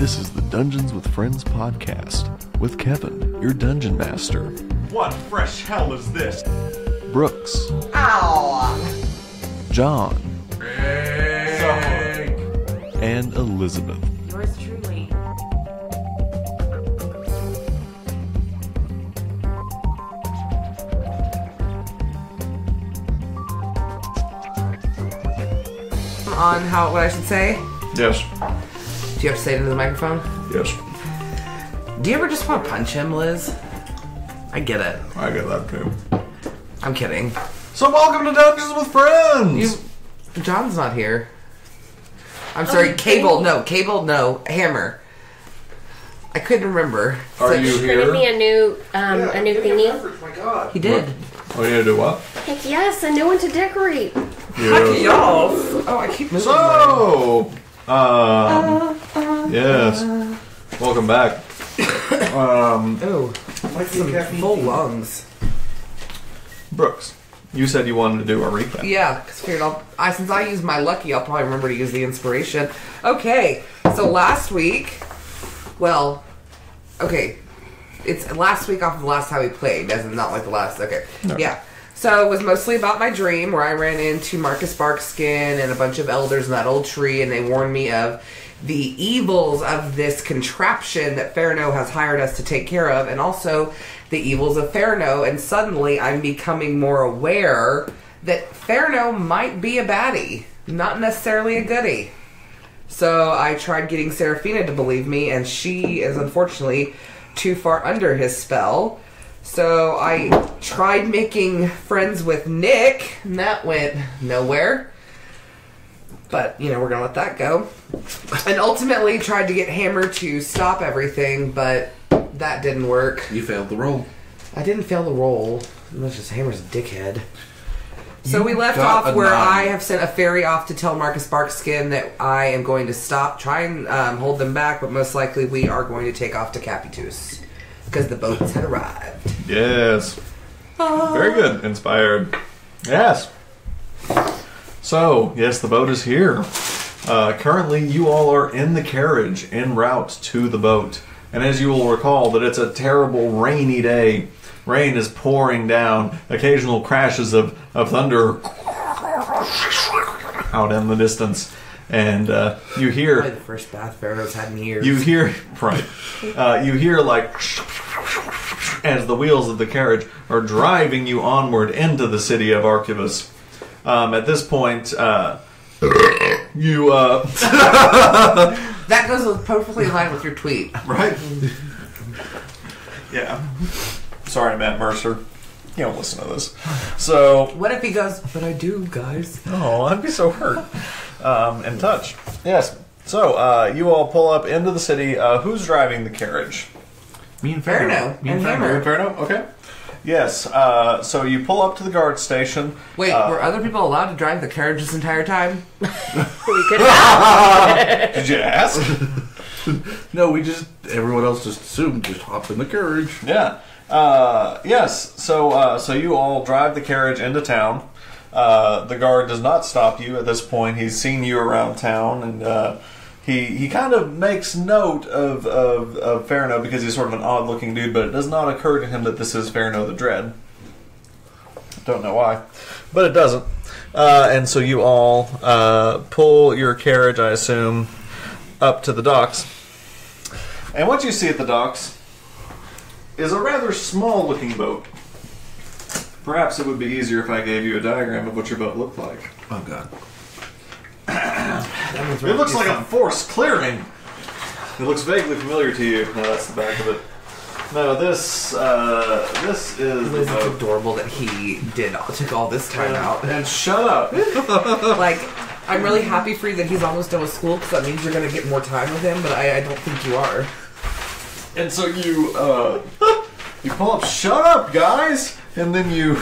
This is the Dungeons with Friends podcast with Kevin, your dungeon master. What fresh hell is this? Brooks. Ow! John. Hey. And Elizabeth. Yours truly. On what I should say? Yes. Do you have to say it into the microphone? Yes. Do you ever just want to punch him, Liz? I get it. I get that too. I'm kidding. So welcome to Dungeons with Friends! John's not here. I'm sorry, Cable, no, Hammer. I couldn't remember. Are you here? Printed me a new thingy. My God. He did. Oh, you gonna do what? Heck yes, a new one to decorate. Heck y'all. Oh, I keep moving. So, yes. Welcome back. Oh, like some full lungs. Brooks, you said you wanted to do a recap. Yeah, because since I used my lucky, I'll probably remember to use the inspiration. Okay, so last week, it's last week off of the last time we played, as in not like the last, okay. Yeah. So it was mostly about my dream, where I ran into Marcus Barkskin and a bunch of elders in that old tree, and they warned me of the evils of this contraption that Ferno has hired us to take care of, and also the evils of Ferno, and suddenly I'm becoming more aware that Ferno might be a baddie, not necessarily a goodie. So I tried getting Serafina to believe me, and she is unfortunately too far under his spell. So I tried making friends with Nick, and that went nowhere. But, we're going to let that go. And ultimately tried to get Hammer to stop everything, but that didn't work. You failed the roll. I didn't fail the roll. That's just Hammer's a dickhead. So we left off where I have sent a fairy off to tell Marcus Barkskin that I am going to try and hold them back, but most likely we are going to take off to Capitus. Because the boats had arrived. Yes. Very good. Inspired. Yes. So, yes, the boat is here. Currently, you all are in the carriage en route to the boat. And as you will recall, that it's a terrible rainy day. Rain is pouring down. Occasional crashes of thunder out in the distance. And you hear... Probably the first bath Pharaoh's had in years. You hear... Right. You hear, like... as the wheels of the carriage are driving you onward into the city of Archivus. At this point, you... That goes perfectly in line with your tweet. Right? Yeah. Sorry, Matt Mercer. You don't listen to this. So... What if he goes, but I do, guys? Oh, I'd be so hurt. And touched. Yes. So, you all pull up into the city. Who's driving the carriage? Me and Ferno. Me and Hammer. Inferno? Okay. Yes. So you pull up to the guard station. Wait, were other people allowed to drive the carriage this entire time? We could have. Did you ask? No, everyone else just assumed, just hop in the carriage. Yeah. Yes. So you all drive the carriage into town. The guard does not stop you at this point. He's seen you around town, and he kind of makes note of Ferno because he's sort of an odd-looking dude, but it does not occur to him that this is Ferno the Dread. Don't know why, but it doesn't. And so you all pull your carriage, I assume, up to the docks. And what you see at the docks is a rather small-looking boat. Perhaps it would be easier if I gave you a diagram of what your boat looked like. Oh, God. It looks like a forced clearing. It looks vaguely familiar to you. No, that's the back of it. No, this is It's adorable that he took all this time out. And shut up. Like, I'm really happy for you that he's almost done with school, because that means you're going to get more time with him, but I don't think you are. And so you pull up, shut up, guys! And then you,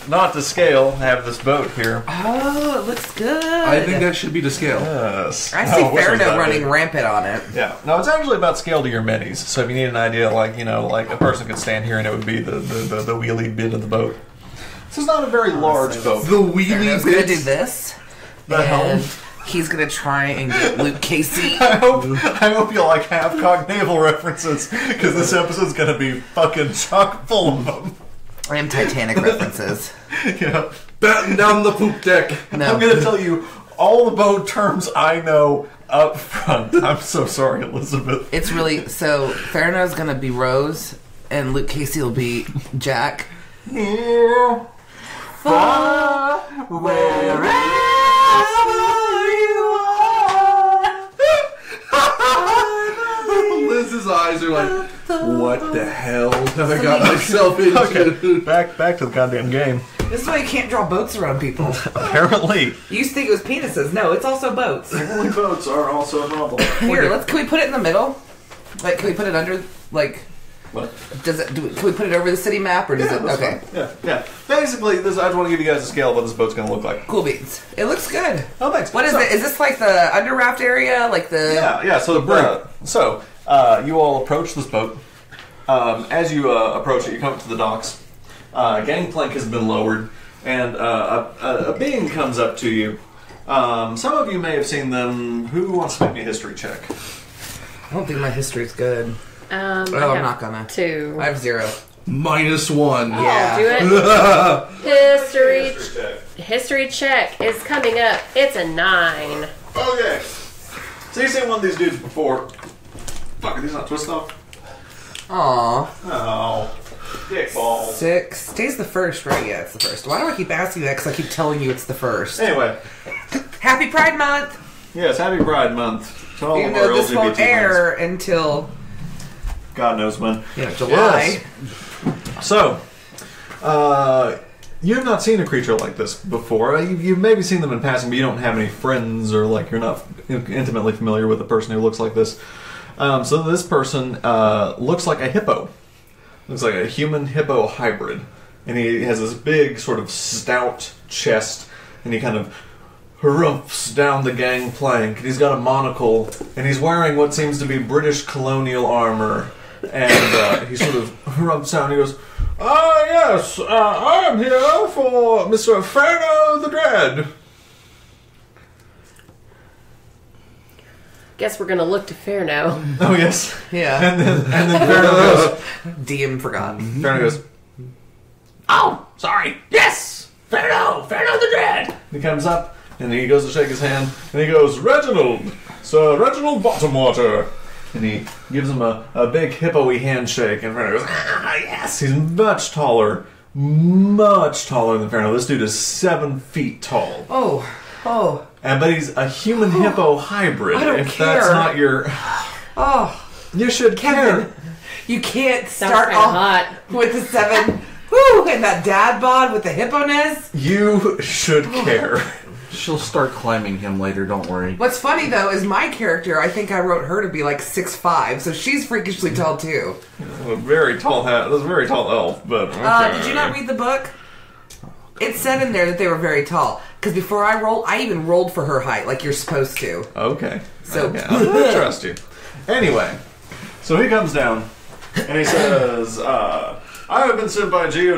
not to scale, have this boat here. Oh, it looks good. I think that should be to scale. Yes. I see Ferno running rampant on it. Yeah. No, it's actually about scale to your minis. So if you need an idea, like a person could stand here and it would be the wheelie bit of the boat. This is not a very large boat. The wheelie Ferno's bit. going to do this. The helm. he's gonna try and get Luke Casey. I hope you like half-cocked naval references, because this episode's gonna be fucking chock full of them. And Titanic references. Yeah. Batten down the poop deck. No. I'm gonna tell you all the boat terms I know up front. I'm so sorry, Elizabeth. It's really so. Farno's gonna be Rose, and Luke Casey will be Jack. Yeah. Far wherever you are. Liz's eyes are like, what the hell have I got myself into? Okay, back to the goddamn game. This is why you can't draw boats around people. Apparently, You used to think it was penises. No, it's also boats. only boats are also a novel. Here, can we put it in the middle? Like, can we put it under? Like, What? can we put it over the city map, or does it? that's Okay, fine. Yeah. Basically, I just want to give you guys a scale of what this boat's going to look like. cool beans. It looks good. Oh, thanks. What is it? Is this like the under raft area? Like the? Yeah. So you all approach this boat. As you approach it, you come up to the docks. Gangplank has been lowered, and a being comes up to you. Some of you may have seen them. Who wants to make me a history check? I don't think my history's good. I'm not gonna. 2. I have 0. -1. Yeah. I'll do it. check. History check is coming up. It's a 9. Okay. So you've seen one of these dudes before. Fuck, are these not twist off? Aw. Oh. Dick balls. 6. Today's the first, right? Yeah, it's the first. Why do I keep asking you that? Because I keep telling you it's the first. Anyway. Happy Pride Month! Yes, happy Pride Month. To all Even of our though this LGBT won't friends. air until God knows when. July. Yes. So, you have not seen a creature like this before. You've maybe seen them in passing, but you don't have any friends, or like you're not intimately familiar with a person who looks like this. So this person looks like a hippo. Looks like a human hippo hybrid. And he has this big sort of stout chest, and he kind of harumphs down the gangplank, and he's got a monocle, and he's wearing what seems to be British colonial armor, and he sort of harumphs down and he goes, yes, I am here for Mr. Ferno the Dread. Guess we're gonna look to Fairno. Oh, yes. Yeah. And then Ferno goes, DM forgotten. Ferno goes, oh, sorry, yes, Ferno the Dread. And he comes up, and he goes to shake his hand, and he goes, Reginald, Sir Reginald Bottomwater. And he gives him a big hippo-y handshake, and Ferno goes, yes. He's much taller than Ferno. This dude is 7 feet tall. Oh. But he's a human hippo hybrid. I don't if care. that's not your... Oh. You should Kevin, care. you can't Sounds start kinda off hot. with the 7. Woo! And that dad bod with the hippo-ness. You should care. She'll start climbing him later, don't worry. What's funny, though, is my character, I think I wrote her to be like 6'5", so she's freakishly tall, too. A very tall that's a very tall elf, but... Okay. Did you not read the book? It said in there that they were very tall. Because before I even rolled for her height, like you're supposed to. Okay. So- Okay. I trust you. Anyway, so he comes down, and he says, I have been sent by Geo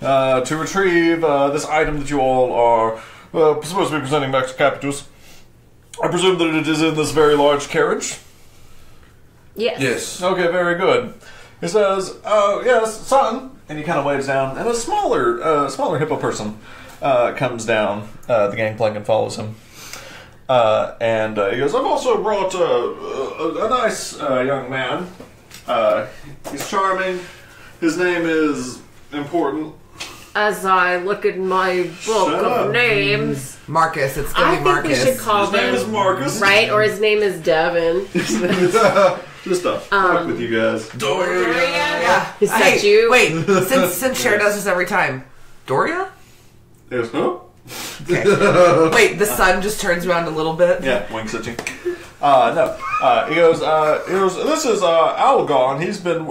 to retrieve this item that you all are supposed to be presenting back to Capitus. I presume that it is in this very large carriage? Yes. Yes. Okay, very good. He says, yes, son. And he kind of waves down, and a smaller hippo person comes down the gangplank and follows him. And he goes, I've also brought a nice young man. He's charming. His name is important. As I look at my book Shut of up. names, Marcus, it's I gonna be think Marcus. we should call His name is him Marcus. right, or his name is Devin. Just a fuck with you guys. Yeah. Is that you? Wait, since Cher does this every time. Doria? There's who? Okay. Wait, the sun just turns around a little bit? Yeah, winks at you. No. He goes, this is Algon. He's been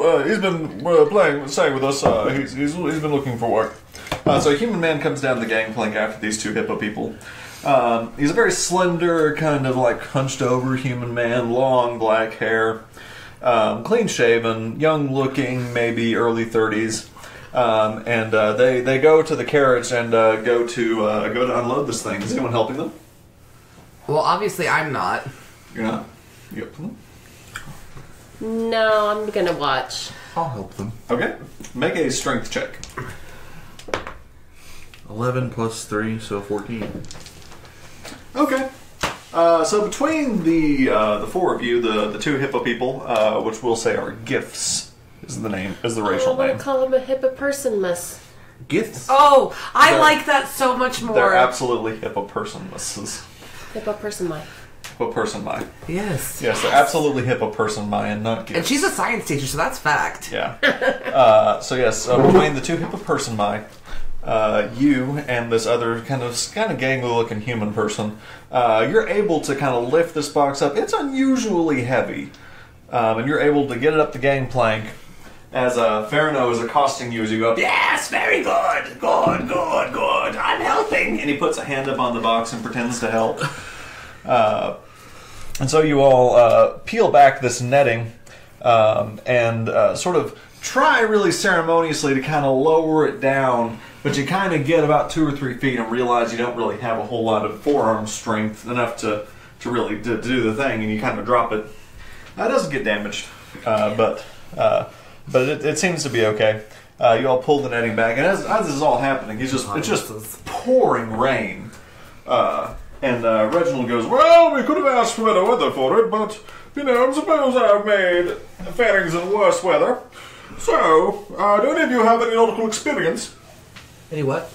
staying with us. He's been looking for work. So a human man comes down the gangplank after these two hippo people. He's a very slender, kind of like hunched over human man, long black hair, clean shaven, young looking, maybe early 30s. And they go to the carriage and go to unload this thing. Is anyone helping them? Well, obviously I'm not. You're not? You up to them? No, I'm gonna watch. I'll help them. Okay. Make a strength check. 11 plus 3, so 14. Okay. So between the four of you, the two hippo people, which we'll say are gifts, is the I racial want name. to call him a Hippo-Person-mus. Gifts? Oh, I They're- like that so much more. They're absolutely Hippo-Person-musses. Hippo-Person-my. Hippo-Person-my. Yes. Yes, they're absolutely Hippo-Person-my and not gifts. And she's a science teacher, so that's fact. Yeah. So yes, between the two Hippo-Person-my, you and this other kind of gangly-looking human person, you're able to kind of lift this box up. It's unusually heavy, and you're able to get it up the gangplank as Farino is accosting you as you go up. Yes, very good, good. I'm helping, and he puts a hand up on the box and pretends to help. And so you all peel back this netting and sort of try really ceremoniously to kind of lower it down, but you kind of get about 2 or 3 feet and realize you don't really have a whole lot of forearm strength enough to really do the thing, and you kind of drop it. It doesn't get damaged, but it seems to be okay. You all pull the netting back, and as this is all happening, it's just pouring rain. And Reginald goes, well, we could have asked for better weather for it, but, I suppose I've made fairings in worse weather. So, do any of you have any nautical experience? Any what?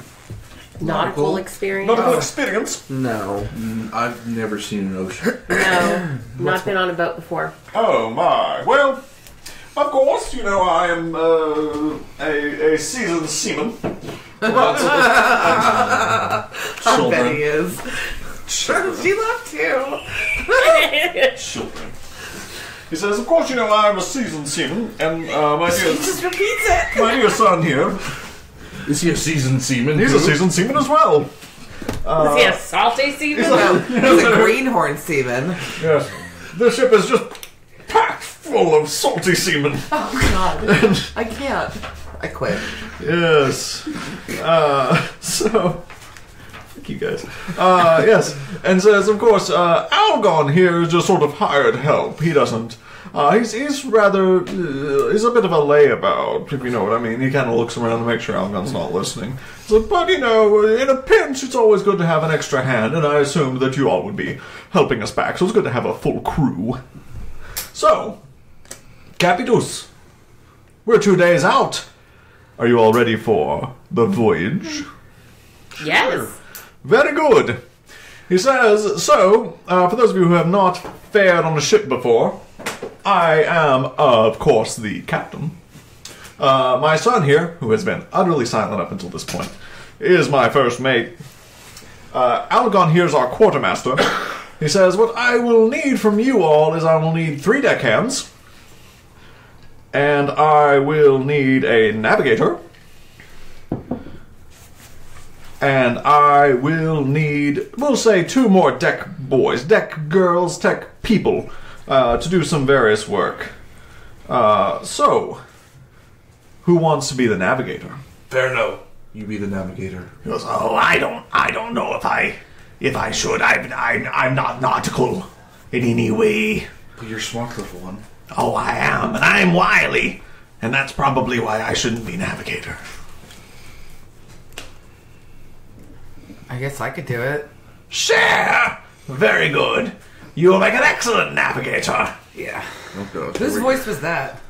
Nautical experience? Nautical experience? No. I've never seen an ocean. No, not been on a boat before. Oh, my. Well, of course, I am a seasoned seaman. I bet he is. She left too. Children. He says, of course, I am a seasoned seaman, and my He dear, just repeats it. my dear son here, Is he a seasoned seaman? he's a seasoned seaman as well. Is he a salty seaman? No, he's a greenhorn seaman. Yes. The ship is just packed full of salty seamen. Oh God, I can't. I quit. Yes. So... Fuck you guys. Yes. And says, of course, Algon here is just sort of hired help. He doesn't... he's rather... he's a bit of a layabout, if you know what I mean. He kind of looks around to make sure Algon's not listening. So, but, in a pinch, it's always good to have an extra hand, and I assumed that you all would be helping us back, so it's good to have a full crew. So, Capitus, we're 2 days out. Are you all ready for the voyage? Yes. Very good. He says, so, for those of you who have not fared on a ship before, I am, of course, the captain. My son here, who has been utterly silent up until this point, is my first mate. Algon here is our quartermaster. He says, what I will need from you all is I will need 3 deckhands, and I will need a navigator, and I will need, we'll say, 2 more deck boys, deck girls, deck people, to do some various work. So, who wants to be the navigator? Verno, you be the navigator. He goes, oh, I don't know if I should. I'm not nautical in any way. But you're smart, little one. Oh, I am, and I'm wily, and that's probably why I shouldn't be navigator. I guess I could do it. Cher! Very good. You will make an excellent navigator. Yeah. Oh God. Whose voice was that?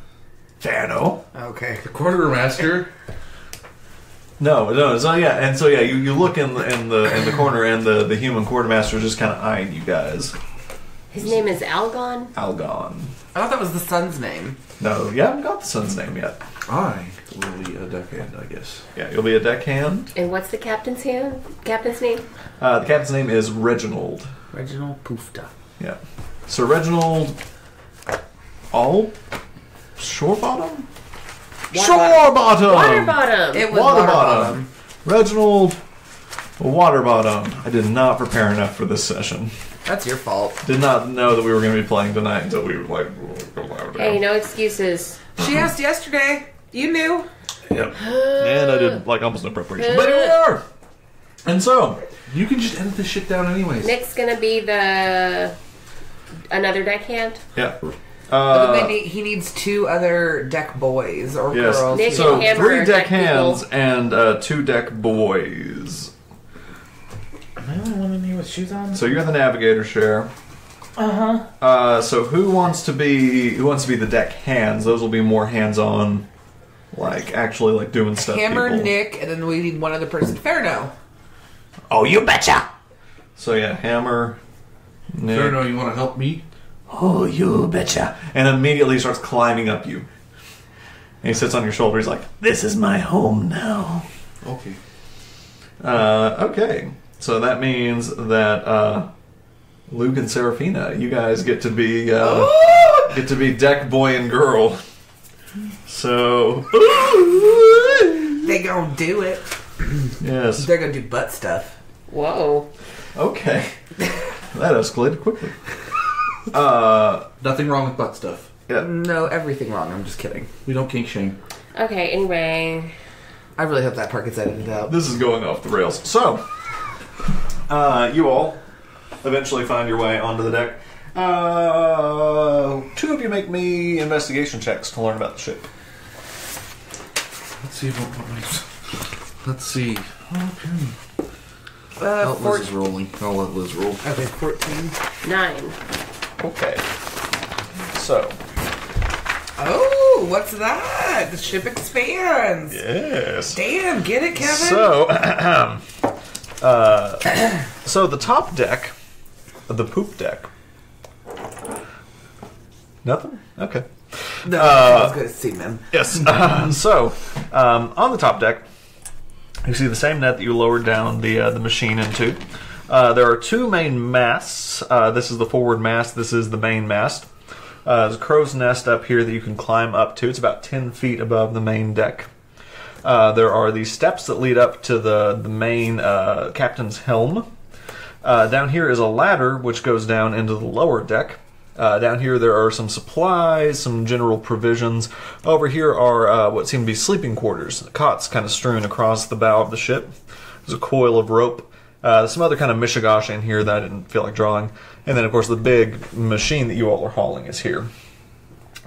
Ferno. Okay. The quartermaster. No. So yeah, you look in the corner, and the human quartermaster is just kind of eyeing you guys. His name is Algon? Algon. I thought that was the son's name. No, you haven't got the son's name yet. I will be a deckhand, I guess. Yeah, you'll be a deckhand. And what's the captain's name? The captain's name is Reginald. Reginald Poofta. Yeah. Sir Reginald... All? Shorebottom? Shorebottom! Waterbottom! It was Waterbottom. Waterbottom. Reginald Waterbottom. I did not prepare enough for this session. That's your fault. Did not know that we were going to be playing tonight until we were like... Hey, no excuses. She asked yesterday. You knew. Yep. And I did like almost no preparation. But here we are! And so, You can just edit this shit down anyways. Nick's gonna be another deckhand. yeah. But then he needs 2 other deck boys or Yes. girls. Nick So and Hammer 3 are deck deck hands people. and 2 deck boys. Am I the only one in here with shoes on? So you're the navigator, Cher. So who wants to be the deck hands? Those will be more hands-on, actually doing stuff. Hammer, people. Nick, and then we need one other person. Ferno. Oh, you betcha. So yeah, Hammer, Nick. Fair enough, you want to help me? Oh, you betcha. And immediately he starts climbing up you. And he sits on your shoulder. He's like, "This is my home now." Okay. Okay. So that means that Luke and Serafina, you guys get to be deck boy and girl. So They gonna do it. yes. They're gonna do butt stuff. Whoa. Okay. That escalated quickly. Nothing wrong with butt stuff. Yeah. No, everything wrong. I'm just kidding. We don't kink shame. Okay, anyway. I really hope that part gets edited out. This is going off the rails. So, you all eventually find your way onto the deck. 2 of you make me investigation checks to learn about the ship. Let's see what my... Let's see. Uh, Liz is rolling. I'll let Liz roll. Okay, 14. 9. Okay. So, Oh, what's that? The ship expands. yes. Damn, get it, Kevin? So, so the top deck, the poop deck. Nothing? Okay. No, I was going to see them. Yes. So, on the top deck, you see the same net that you lowered down the machine into. There are 2 main masts. This is the forward mast. This is the main mast. There's a crow's nest up here that you can climb up to. It's about 10 feet above the main deck. There are these steps that lead up to the main captain's helm. Down here is a ladder which goes down into the lower deck. Down here there are some supplies, some general provisions. Over here are what seem to be sleeping quarters. Cots kind of strewn across the bow of the ship. There's a coil of rope. Some other kind of mishigash in here that I didn't feel like drawing. And then, of course, the big machine that you all are hauling is here.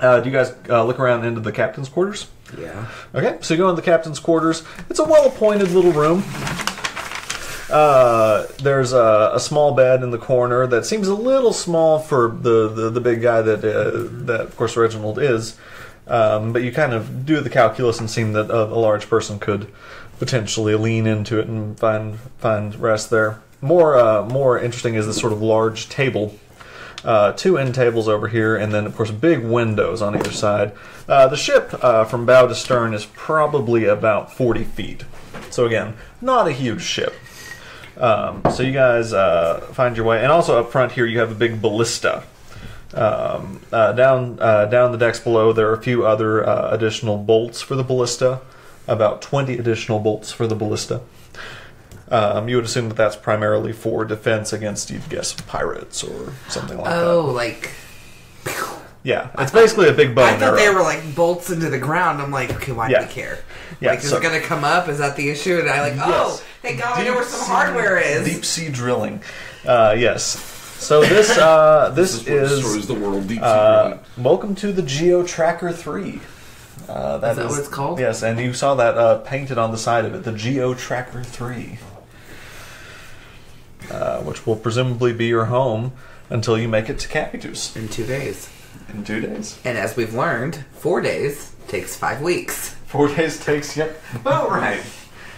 Do you guys look around into the captain's quarters? Yeah. Okay, so you go into the captain's quarters. It's a well-appointed little room. There's a small bed in the corner that seems a little small for the big guy that of course Reginald is. But you kind of do the calculus and seem that a large person could potentially lean into it and find rest there. More interesting is this sort of large table. 2 end tables over here, and then of course big windows on either side. The ship from bow to stern is probably about 40 feet. So again, not a huge ship. So you guys find your way, and also up front here you have a big ballista. Down the decks below there are a few other additional bolts for the ballista, about 20 additional bolts for the ballista. You would assume that that's primarily for defense against, you'd guess, pirates or something like that. Oh, like... Yeah, it's basically a big bow I and thought arrow. they were like bolts into the ground. I'm like, okay, why do Yeah. we care? Yeah, Like, is so- it going to come up? Is that the issue? And I oh, thank God I know where some hardware is. Deep sea drilling. Yes. So this This is what is destroys the world. Deep sea welcome to the Geo Tracker 3. That Is that what it's called? Yes, and you saw that painted on the side of it, the Geo Tracker 3. Which will presumably be your home until you make it to Capitus In 2 days. in 2 days. And as we've learned, 4 days takes 5 weeks. 4 days takes, yep. About right.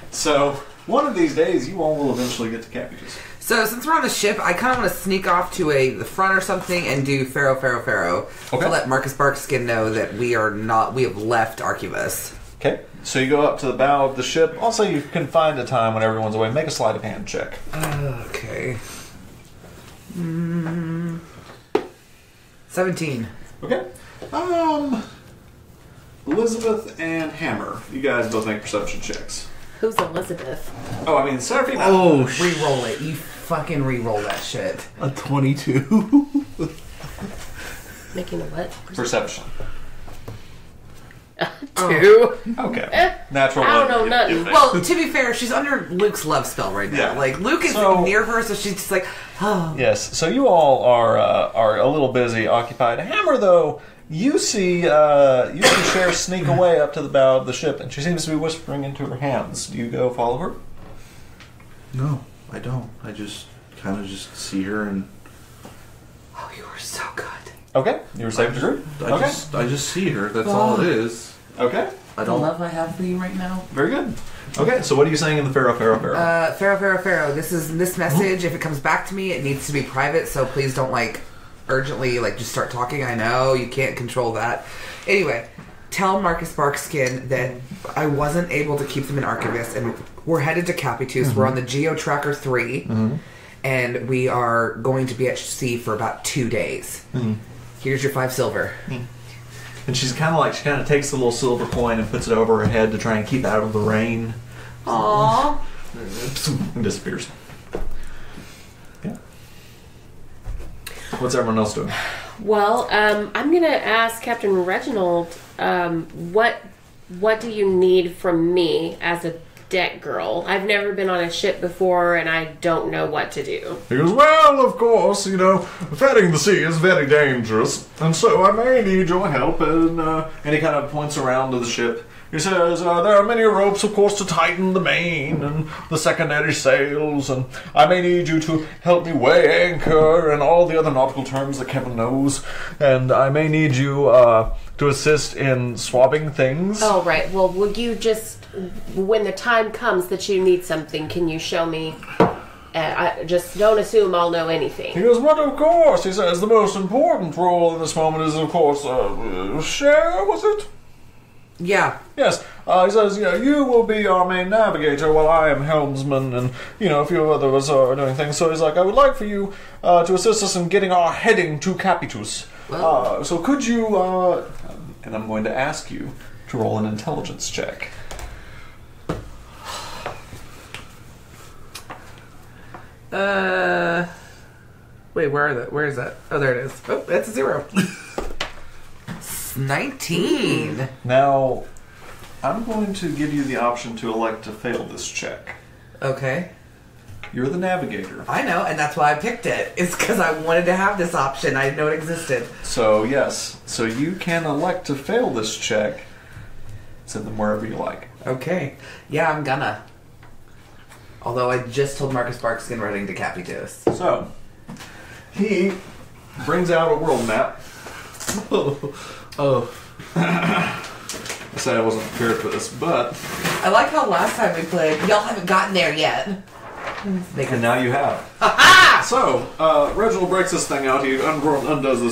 So, one of these days, you all will eventually get to Capitus. So since we're on the ship, I kind of want to sneak off to the front or something and do Pharaoh Okay. to let Marcus Barkskin know that we have left Archivus. Okay, so you go up to the bow of the ship. Also, you can find a time when everyone's away. Make a sleight of hand check. Okay. 17. Okay. Elizabeth and Hammer. You guys both make perception checks. Who's Elizabeth? Oh, I mean, Serafina. Oh, Reroll it. You fucking reroll that shit. a 22. Making a what? Perception. 2. Okay. Natural I don't one. know nothing. Well, to be fair, she's under Luke's love spell right now. Yeah. Like, Luke is So- near her, so she's just like, oh. Yes. So you all are a little busy, occupied. Hammer, though, you see Cher sneak away up to the bow of the ship, and she seems to be whispering into her hands. Do you go follow her? No, I don't. I just kind of just see her and Oh, you are so good. Okay. You were safe to group. Okay. I just see her. That's all it is. Okay. I The don't. love I have for you right now. Very good. Okay. So what are you saying in the Pharaoh? Pharaoh, this message, if it comes back to me, it needs to be private, so please don't, like, urgently, like, just start talking. I know, you can't control that. Anyway, tell Marcus Barkskin that I wasn't able to keep them in Archivist, and we're headed to Capitus. We're on the Geo Tracker 3, and we are going to be at sea for about 2 days. Here's your 5 silver. And she kind of takes the little silver coin and puts it over her head to try and keep out of the rain. Aww. And disappears. Yeah. What's everyone else doing? Well, I'm going to ask Captain Reginald, what do you need from me as a deck girl? I've never been on a ship before, and I don't know what to do. He goes, well, of course, ferrying the sea is very dangerous, and so I may need your help. And he kind of points around to the ship. He says, there are many ropes, of course, to tighten the main and the secondary sails, and I may need you to help me weigh anchor and all the other nautical terms that Kevin knows, and I may need you to assist in swabbing things. Oh, right. Well, will you just, when the time comes that you need something, can you show me? I just don't assume I'll know anything. He goes, but of course, he says, the most important role in this moment is, of course, Cher, was it? Yeah. Yes, he says, you will be our main navigator while I am helmsman, and, a few others are doing things. So he's like, I would like for you to assist us in getting our heading to Capitus. So could you, and I'm going to ask you to roll an intelligence check. Wait, where is that? Oh, there it is. Oh, that's a 0. 19. Now, I'm going to give you the option to elect to fail this check. Okay. You're the navigator. I know, and that's why I picked it. It's because I wanted to have this option. I didn't know it existed. So, yes. So you can elect to fail this check. Send them wherever you like. Okay. Yeah, I'm gonna. Although I just told Marcus Barkskin running to Capitus. So, he brings out a world map. Oh. I said I wasn't prepared for this, but... I like how last time we played, y'all haven't gotten there yet. And now you have. So, Reginald breaks this thing out. He undoes the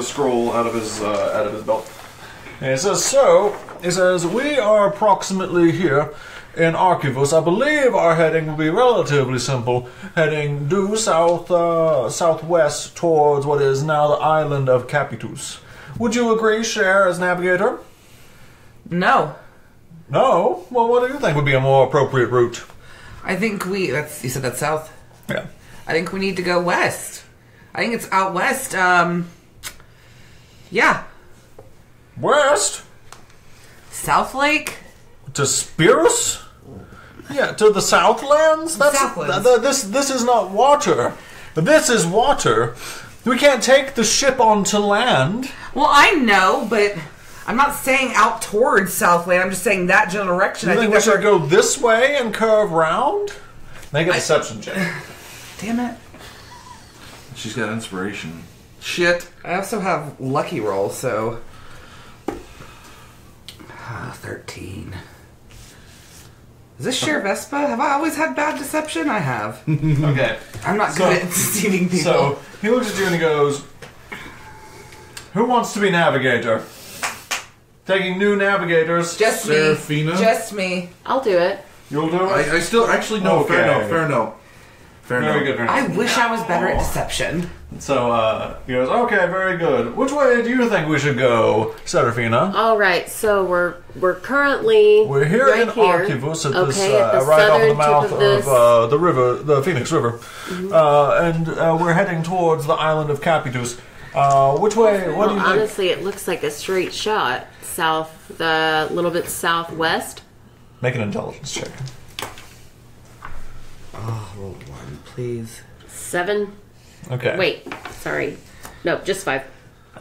scroll out of his belt. And he says, we are approximately here in Archivus. I believe our heading will be relatively simple. Heading due southwest towards what is now the island of Capitus. Would you agree, Cher, as navigator? No. No? Well, what do you think would be a more appropriate route? I think you said that's south? Yeah. I think we need to go west. I think it's out west, yeah. West? South Lake? To Spirus? Yeah, to the Southlands? Southlands. This is not water. This is water. We can't take the ship onto land. Well, I know, but I'm not saying out towards Southland. I'm just saying that general direction. You think we should go this way and curve round? Make a deception check. Damn it. She's got inspiration. Shit. I also have lucky roll, so... 13. Is this Cher Vespa? Have I always had bad deception? I have. Okay. I'm not good at deceiving people. So, he looks at you and he goes, who wants to be navigator? Taking new navigators. Just Serafina? me. Just me. I'll do it. You'll do it? I still, actually, no. Okay. Fair no. Very good. I wish I was better at deception. So, he goes, okay, very good. Which way do you think we should go, Serafina? All right. So we're currently We're right in Archivus at this, at the right off southern the mouth tip of this. the river, the Phoenix River. And we're heading towards the island of Capitus. Which way, what do you think? Honestly, it looks like a straight shot. the little bit southwest. Make an intelligence check. Oh, roll 1, please. 7. Okay. Wait, sorry. No, just 5.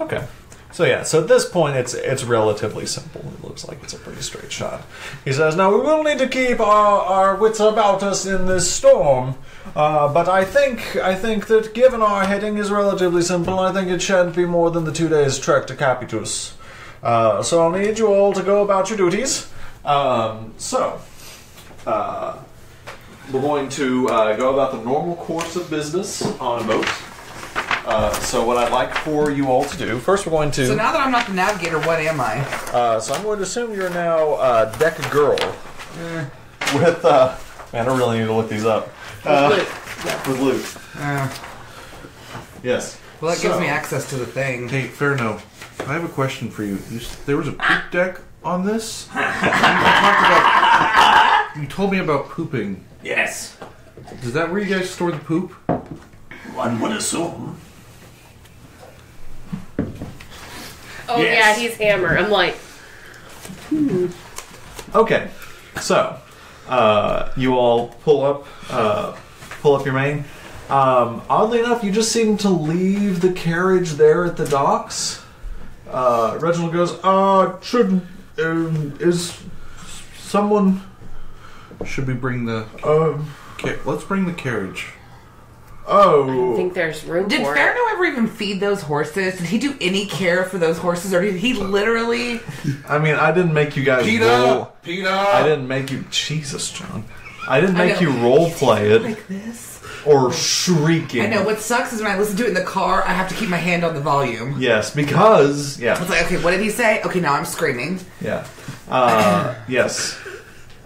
Okay. So at this point, it's relatively simple. It looks like it's a pretty straight shot. He says, "Now we will need to keep our wits about us in this storm, but I think that given our heading is relatively simple, I think it shan't be more than the 2 days' trek to Capitus. So I'll need you all to go about your duties. We're going to go about the normal course of business on a boat. So what I'd like for you all to do, first we're going to... So now that I'm not the navigator, what am I? So I'm going to assume you're now deck girl. With, man, I really need to look these up. With Luke. Yes. Well, that gives me access to the thing. Hey, Fairno, I have a question for you. There was a poop deck on this? You told me about pooping. Yes. Is that where you guys store the poop? One would assume. Oh, Yes. yeah, he's Hammer. I'm like, Okay. So, you all pull up your main. Oddly enough, you just seem to leave the carriage there at the docks. Reginald goes, is someone... Should we bring the... let's bring the carriage. I think there's room Did for Fairno it. ever even feed those horses? Did he do any care for those horses, or did he literally... I mean, I didn't make you guys roll... Peter! I didn't make you... Jesus, John. I didn't make you role play it like this? or shrieking. I know, what sucks is when I listen to it in the car, I have to keep my hand on the volume. Yes, because... Yeah. It's like, okay, what did he say? Okay, now I'm screaming. Yeah. Yes.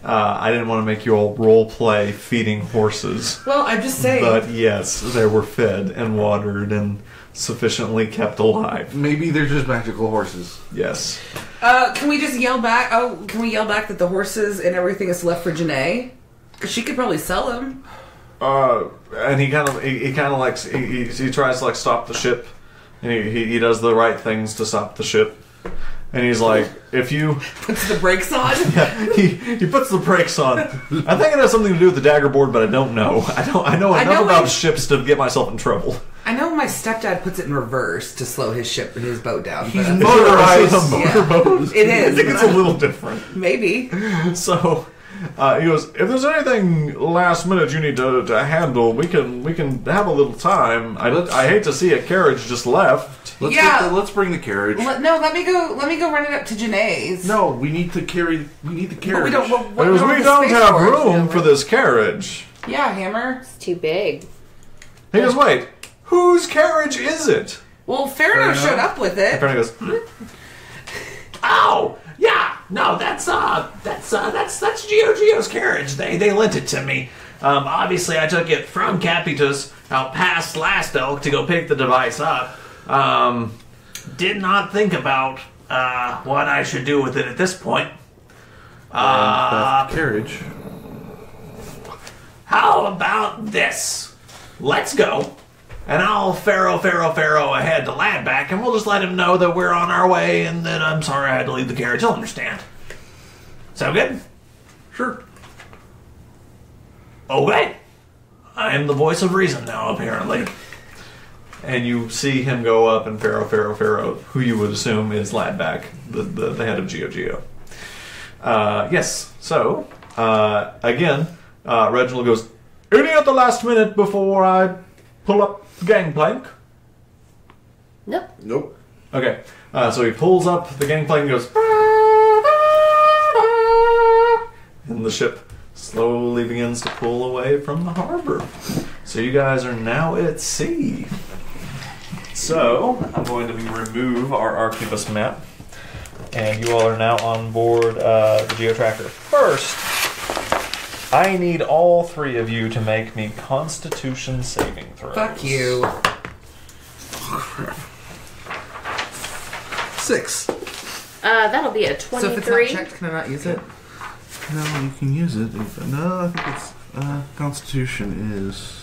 I didn't want to make you all role play feeding horses. Well, I'm just saying. But yes, they were fed and watered and sufficiently kept alive. Maybe they're just magical horses. Yes. Can we just yell back? Oh, can we yell back that the horses and everything is left for Janae? Because she could probably sell them. And he tries to like stop the ship, and he does the right things to stop the ship. And he's like, if you... Puts the brakes on? Yeah, he puts the brakes on. I think it has something to do with the dagger board, but I don't know. I know enough about ships to get myself in trouble. I know my stepdad puts it in reverse to slow his boat down. He's but motorized. It's a motorboat. It is. I think it's a little different. Maybe. So... he goes, if there's anything last minute you need to handle, we can have a little time. I hate to see a carriage just left. Let's bring the carriage. Let me go run it up to Janae's. No, we need the carriage. But we don't. Because we don't have room for this carriage. Yeah, Hammer. It's too big. He goes, wait, whose carriage is it? Well, Fairno showed up with it. And Fernie goes, Oh, yeah. No, that's Gio's carriage. They lent it to me. Obviously, I took it from Capitus out past Last Elk to go pick the device up. Did not think about what I should do with it at this point. Carriage. How about this? Let's go. And I'll Pharaoh ahead to Ladback, and we'll just let him know that we're on our way and that I'm sorry I had to leave the carriage. He'll understand. Sound good? Sure. Okay. I am the voice of reason now, apparently. and you see him go up, and Pharaoh, who you would assume is Ladback, the head of Geo. Yes, so, again, Reginald goes, any at the last minute before I pull up the gangplank? Nope. Okay, so he pulls up the gangplank and goes, and the ship slowly begins to pull away from the harbor. So you guys are now at sea. So, I'm going to remove our Archibus map, and you all are now on board the Geo-Tracker. First, I need all three of you to make me Constitution saving throws. Fuck you. 6. That'll be a So if it's not 23. checked, can I not use it? No, you can use it. No, I think it's Constitution is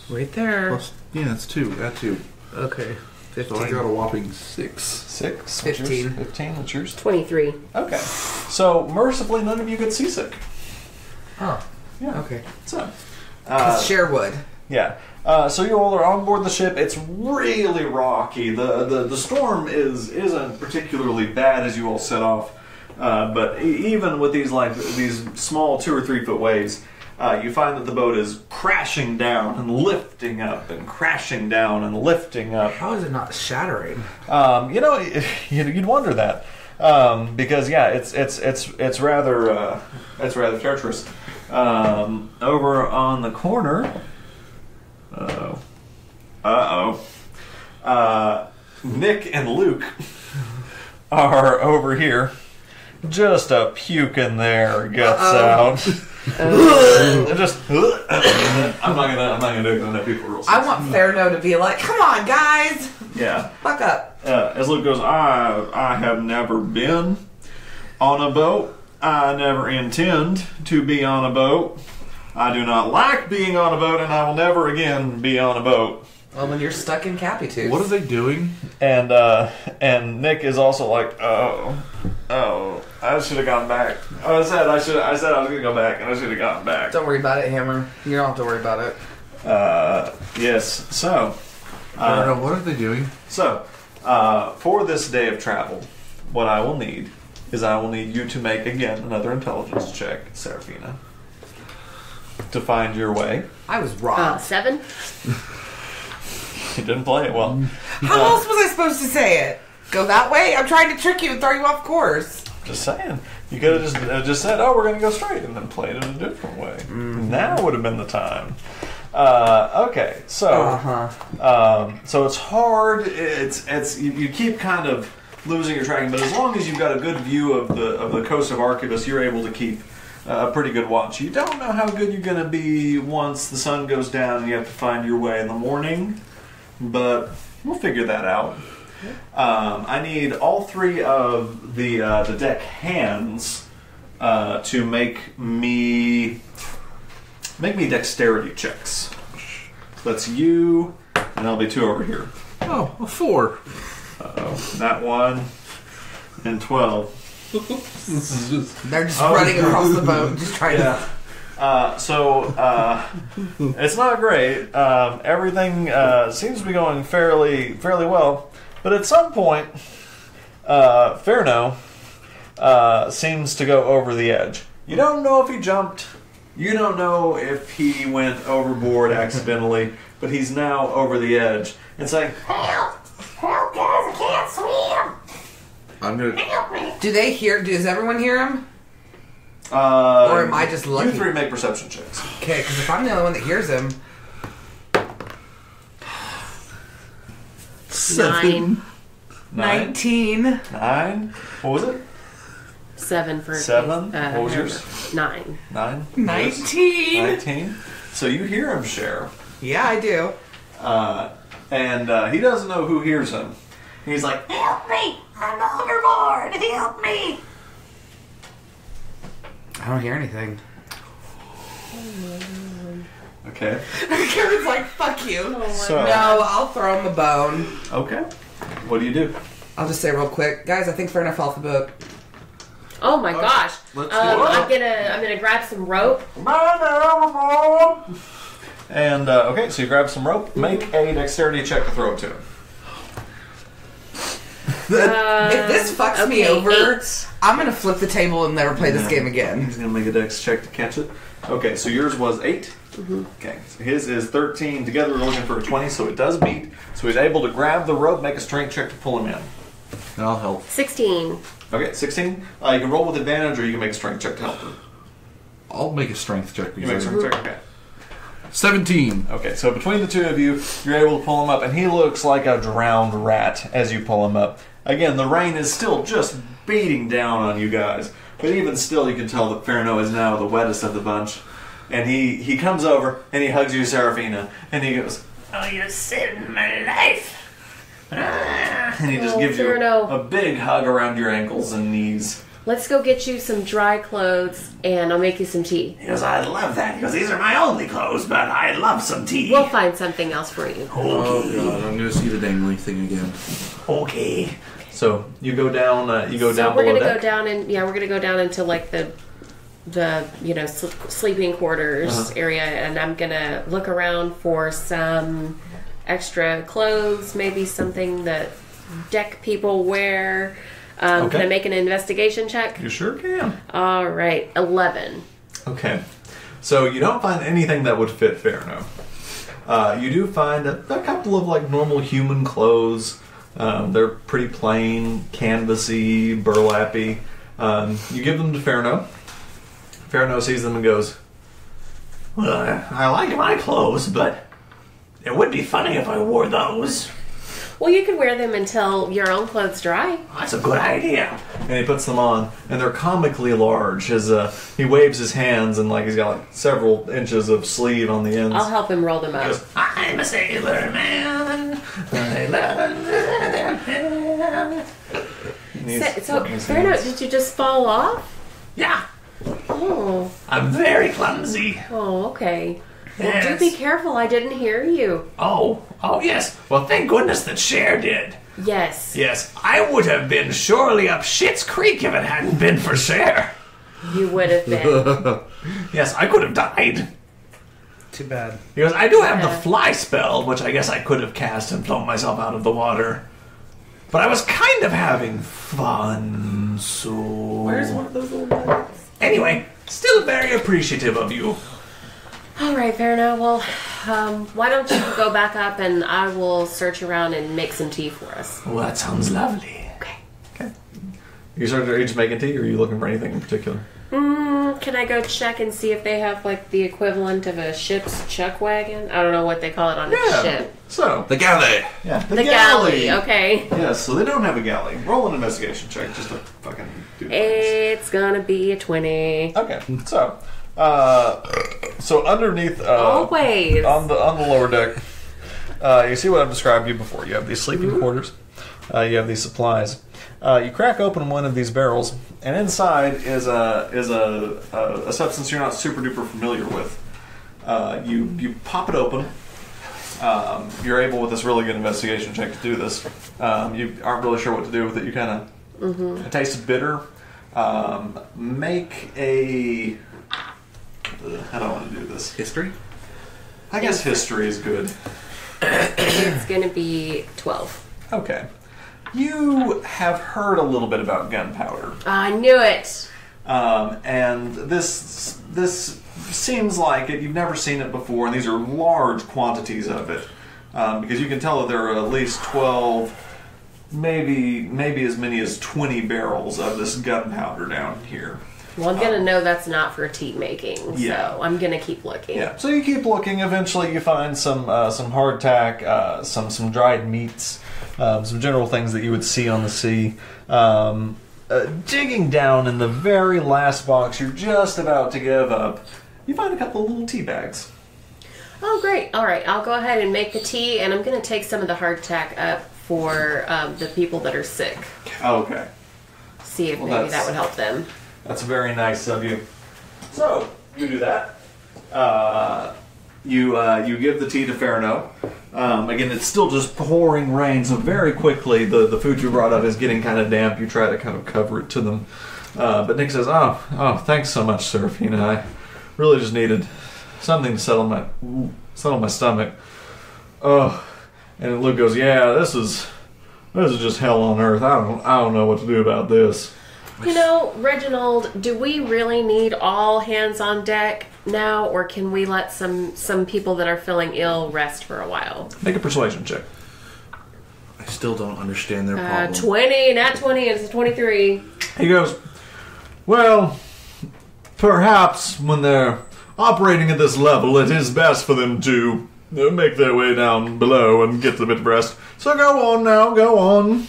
Right there. plus. Yeah, it's 2. Add 2. Okay. So I got a whopping 6. 6. 15. 15. What's yours? 23. Okay. So mercifully, none of you get seasick. Oh. Yeah. Okay. So. Cher would. Yeah. So you all are on board the ship. It's really rocky. The storm isn't particularly bad as you all set off, but even with these small 2 or 3 foot waves, you find that the boat is crashing down and lifting up and crashing down and lifting up. How is it not shattering? You'd wonder that because it's rather treacherous. Over on the corner. Nick and Luke are over here. Just a puking their guts out. Just. I'm not gonna do it because I know people real. I want Ferno to be like, "Come on, guys, Yeah. fuck up." As Luke goes, I have never been on a boat. I never intend to be on a boat. I do not like being on a boat, and I will never again be on a boat. Well, when you're stuck in Cappy Tooth. What are they doing? And Nick is also like, oh, I should have gone back. I said I was going to go back, and I should have gone back. Don't worry about it, Hammer. You don't have to worry about it. Yes. So, I don't know. What are they doing? So, for this day of travel, what I will need is I will need you to make again another intelligence check, Serafina, to find your way. I was wrong. 7. You didn't play it well. How else was I supposed to say it? Go that way? I'm trying to trick you and throw you off course. Just saying. You could have just said, "Oh, we're going to go straight," and then played it a different way. Now would have been the time. Okay, so so it's hard. It's you keep kind of losing your tracking, but as long as you've got a good view of the coast of Arcabus, you're able to keep a pretty good watch. You don't know how good you're going to be once the sun goes down and you have to find your way in the morning, but we'll figure that out. I need all 3 of the deck hands to make me dexterity checks. So that's you, and there'll be 2 over here. Oh, a 4. Uh-oh. That 1 and 12. They're just running across the boat, just trying to. It's not great. Everything seems to be going fairly well, but at some point, Ferno seems to go over the edge. You don't know if he jumped. You don't know if he went overboard accidentally, but he's now over the edge. It's like, help, guys! I can't swim. I'm gonna. Help me. Do they hear? Does everyone hear him? Or am I just lucky? You 3 make perception checks. Okay, because if I'm the only one that hears him, 9. 19. 9. What was it? 7 for 7. What was yours? 9. 9. 19. 19. So you hear him, Cher. Yeah, I do. And he doesn't know who hears him. He's like, help me! I'm overboard! Help me! I don't hear anything. Okay. Kevin's like, fuck you. So, No, I'll throw him a bone. okay. What do you do? I'll just say real quick, guys, I think Ferno fell off the boat. Oh my gosh. let's do it. I'm gonna grab some rope. And, okay, so you grab some rope. Make a dexterity check to throw it to him. If this fucks me over, 8. I'm gonna flip the table and never play this game again. He's going to make a dex check to catch it. Okay, so yours was 8. Mm-hmm. Okay, so his is 13. Together we're looking for a 20, so it does beat. So he's able to grab the rope, make a strength check to pull him in. And I'll help. 16. Okay, 16. You can roll with advantage, or you can make a strength check to help him. I'll make a strength check. You make a strength check? Okay. 17. Okay, so between the 2 of you, you're able to pull him up, and he looks like a drowned rat as you pull him up. Again, the rain is still just beating down on you guys, but even still, you can tell that Ferno is now the wettest of the bunch. And he comes over, and he hugs you, Serafina, and he goes, "Oh, you saved my life!" And he just gives you Ferno. a big hug around your ankles and knees. let's go get you some dry clothes, and I'll make you some tea. He goes, I love that. He goes, these are my only clothes, but I love some tea. We'll find something else for you. Oh god, I'm gonna see the dangly thing again. Okay. So you go down. Down. We're below gonna deck? go down and we're gonna go down into like the sleeping quarters area, and I'm gonna look around for some extra clothes, maybe something that deck people wear. Can I make an investigation check? You sure can. All right, 11. Okay. So you don't find anything that would fit Farno. You do find a couple of like normal human clothes. They're pretty plain, canvasy, burlappy. You give them to Farno. Farno sees them and goes, Well, I like my clothes, but it would be funny if I wore those. Well, you can wear them until your own clothes dry. That's a good idea. and he puts them on, and they're comically large. As he waves his hands, and like he's got like several inches of sleeve on the ends. I'll help him roll them He up. goes, I'm a sailor man. I love And he's So, putting his fair enough. hands- Did you just fall off? Yeah, Oh, I'm very clumsy. okay. Well, Yes. do be careful. I didn't hear you. Oh, yes. Well, thank goodness that Cher did. Yes. Yes, I would have been surely up Schitt's Creek if it hadn't been for Cher. You would have been. Yes, I could have died. Too bad. He goes, I do have the Yeah. fly spell, which I guess I could have cast and flown myself out of the water. But I was kind of having fun, so... Where's one of those little nuggets? Anyway, still very appreciative of you. All right, fair enough. Well, why don't you go back up and I will search around and make some tea for us. Well, that sounds lovely. Okay. Are you just making tea, or are you looking for anything in particular? Can I go check and see if they have like the equivalent of a ship's chuck wagon? I don't know what they call it on a ship. So The galley. yeah, The galley. Okay. Yes, so they don't have a galley. Roll an investigation check just to fucking do things. It's gonna be a 20. Okay, so underneath, Always. on the lower deck, you see what I've described to you before. You have these sleeping quarters. You have these supplies. You crack open one of these barrels, and inside is a substance you're not super duper familiar with. You pop it open. You're able with this really good investigation check to do this. You aren't really sure what to do with it. You kind of it tastes bitter. Make a how do I want to do this? History? I guess history is good. It's gonna be 12. Okay. You have heard a little bit about gunpowder. I knew it. And this seems like it. You've never seen it before, and these are large quantities of it. Because you can tell that there are at least 12, maybe as many as 20 barrels of this gunpowder down here. Well, I'm gonna know that's not for tea making, Yeah. so I'm gonna keep looking. Yeah. So you keep looking. Eventually, you find some hardtack, some dried meats, some general things that you would see on the sea. Digging down in the very last box, you're just about to give up. You find a couple of little tea bags. Oh, great. All right, I'll go ahead and make the tea, and I'm gonna take some of the hardtack up for the people that are sick. Okay. See if Well, maybe that's- that would help them. That's very nice of you. So you do that. You give the tea to Farno. Again, it's still just pouring rain, so very quickly the food you brought up is getting kind of damp. You try to kind of cover it to them, but Nick says, "Oh, thanks so much, Serafina. I really just needed something to settle my stomach." Oh, and Luke goes, "Yeah, this is just hell on earth. I don't know what to do about this." You know, Reginald, do we really need all hands on deck now, or can we let some people that are feeling ill rest for a while? Make a persuasion check. I still don't understand their problem. 20, not 20, it's a 23. He goes, "Well, perhaps when they're operating at this level, it is best for them to make their way down below and get a bit of rest. So go on now, go on."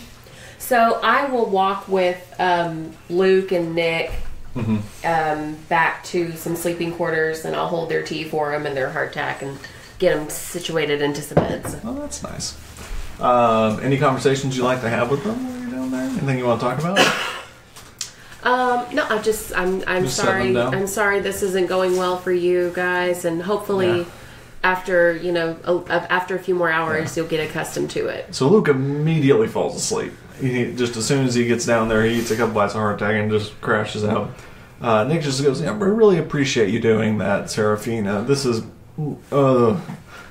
So I will walk with Luke and Nick back to some sleeping quarters, and I'll hold their tea for them and their hardtack and get them situated into some beds. Oh, that's nice. Any conversations you like to have with them while you're down there? Anything you want to talk about? No, I'm Just set sorry. them down? I'm sorry this isn't going well for you guys, and hopefully, Yeah. after after a few more hours, you'll get accustomed to it. So Luke immediately falls asleep. Just as soon as he gets down there, he eats a couple bites of hardtack and just crashes out. Nick just goes, "Yeah, I really appreciate you doing that, Serafina. This is a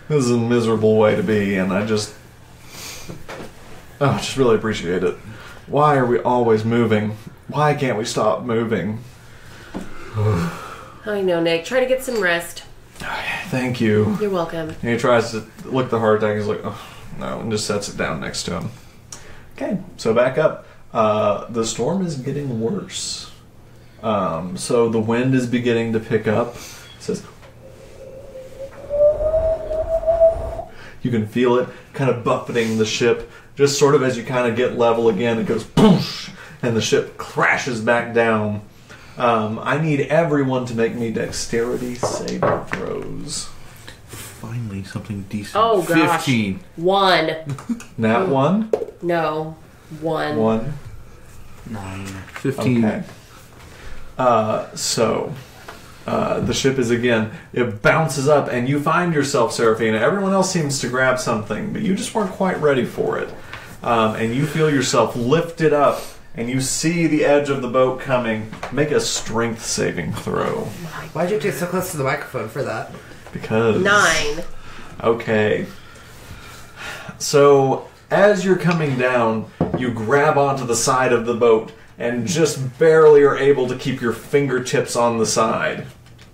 miserable way to be, and I just really appreciate it. Why are we always moving? Why can't we stop moving?" I know, Nick. Try to get some rest. Thank you. You're welcome. And he tries to look at the hardtack. He's like, "Oh no," and just sets it down next to him. Okay, so back up. The storm is getting worse. So the wind is beginning to pick up. It says, you can feel it kind of buffeting the ship. Just sort of as you kind of get level again, it goes poosh, and the ship crashes back down. I need everyone to make me dexterity saving throws. Finally, something decent. Oh, gosh. 15. 1. Nat 1? No. 1. 1. 9. 15. Okay. So the ship is again, it bounces up, and you find yourself, Serafina. Everyone else seems to grab something, but you just weren't quite ready for it. And you feel yourself lifted up, and you see the edge of the boat coming. Make a strength saving throw. Why'd you get so close to the microphone for that? Because 9. Okay. So as you're coming down, you grab onto the side of the boat and just barely are able to keep your fingertips on the side.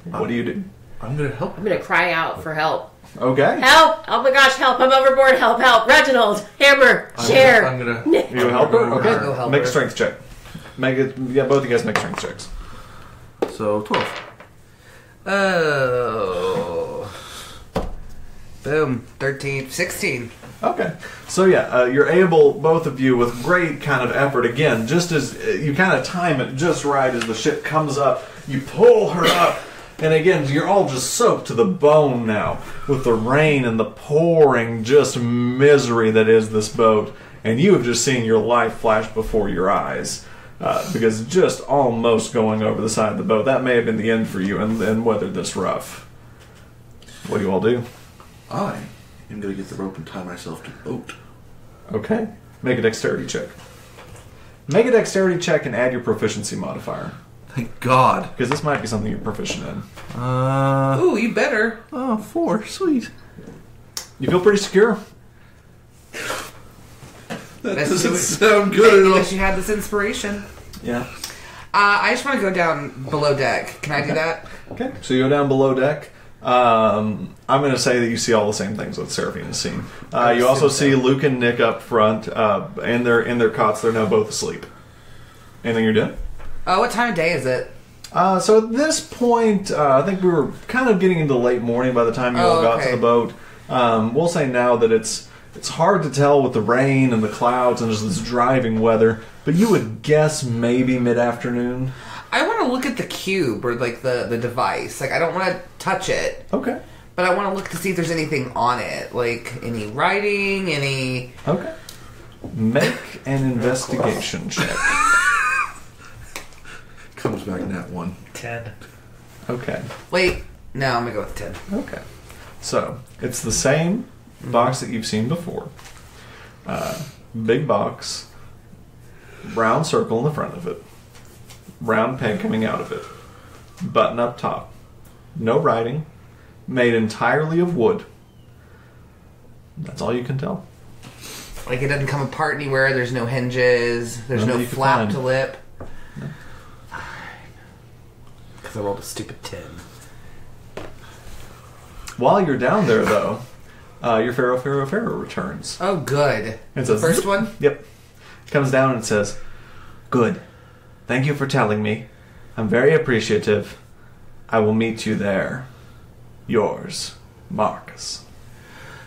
What do? I'm going to help. I'm going to cry out for help. Okay. Help! Oh my gosh, help! I'm overboard. Help! Help! Reginald! Hammer! Cher! I'm going to... You help her? I'll go Okay. help Make a her. strength check. Make it. Yeah, both of you guys make strength checks. So, 12. Oh. Boom. 13. 16. Okay. So yeah, you're able, both of you, with great kind of effort, again, just as you kind of time it just right as the ship comes up, you pull her up, and again, you're all just soaked to the bone now, with the rain and the pouring just misery that is this boat, and you have just seen your life flash before your eyes, because just almost going over the side of the boat, that may have been the end for you, and weathered this rough. What do you all do? I am going to get the rope and tie myself to the boat. Okay. Make a dexterity check. Make a dexterity check and add your proficiency modifier. Thank God. Because this might be something you're proficient in. Ooh, you better. 4. Sweet. You feel pretty secure? That Let's doesn't do it. sound good at all. Unless you had this inspiration. Yeah. I just want to go down below deck. Can I do that? Okay. So you go down below deck. I'm going to say that you see all the same things that Serafina's seen. You also see Luke and Nick up front, and they're in their cots. They're now both asleep. Anything you're doing? Oh, what time of day is it? So at this point, I think we were kind of getting into late morning by the time you all got to the boat. We'll say now that it's hard to tell with the rain and the clouds and just this driving weather, but you would guess maybe mid-afternoon. I want to look at the cube or like the device. Like I don't want to touch it, Okay. but I want to look to see if there's anything on it, like any writing, any. Okay. Make an investigation check. Comes back nat 1. 10. Okay. Wait, no, I'm gonna go with 10. Okay. So, it's the same box that you've seen before. Big box, round circle in the front of it, round peg coming out of it, button up top, no writing, made entirely of wood. That's all you can tell. Like it doesn't come apart anywhere. There's no hinges. There's None no that you can flap find. to lip. Because I rolled a stupid 10. While you're down there, though, your Pharaoh returns. Oh, good. It The says, first one? Yep. Comes down and says, "Good. Thank you for telling me. I'm very appreciative. I will meet you there. Yours, Marcus."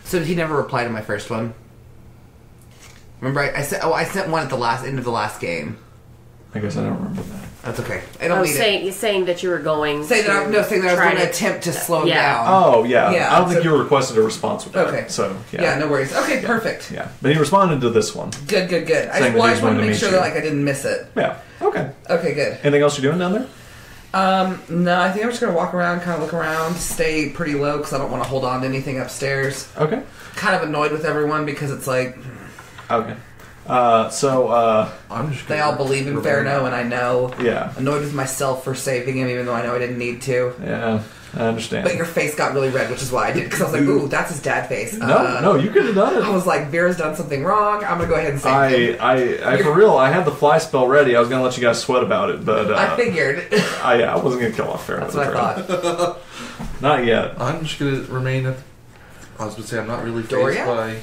So did he never reply to my first one? Remember, I sent one at the end of the last game. I guess I don't remember that. That's okay. I don't need it. Saying that you were going. Saying that I was going to attempt to slow him down. Oh, yeah. Yeah, I don't think you were requested a response with that. Okay. So, yeah. Yeah, no worries. Okay, perfect. Yeah. But he responded to this one. Good. I Saying just wanted to make sure that I didn't miss it. Yeah. Okay. Okay, good. Anything else you're doing down there? No, I think I'm just going to walk around, kind of look around, stay pretty low because I don't want to hold on to anything upstairs. Okay. Kind of annoyed with everyone because it's like... Okay. I'm just they all believe in Ferno, and I know. Yeah. Annoyed with myself for saving him, even though I know I didn't need to. Yeah, I understand. But your face got really red, which is why I did, because I was like, ooh, that's his dad face. No, you could have done it. I was like, Vera's done something wrong. I'm going to go ahead and save him. I for real, I had the fly spell ready. I was going to let you guys sweat about it, but... I figured. I wasn't going to kill off Ferno. That's what I thought. Not yet. I'm just going to remain at... I was going to say, I'm not really phased Doria? by...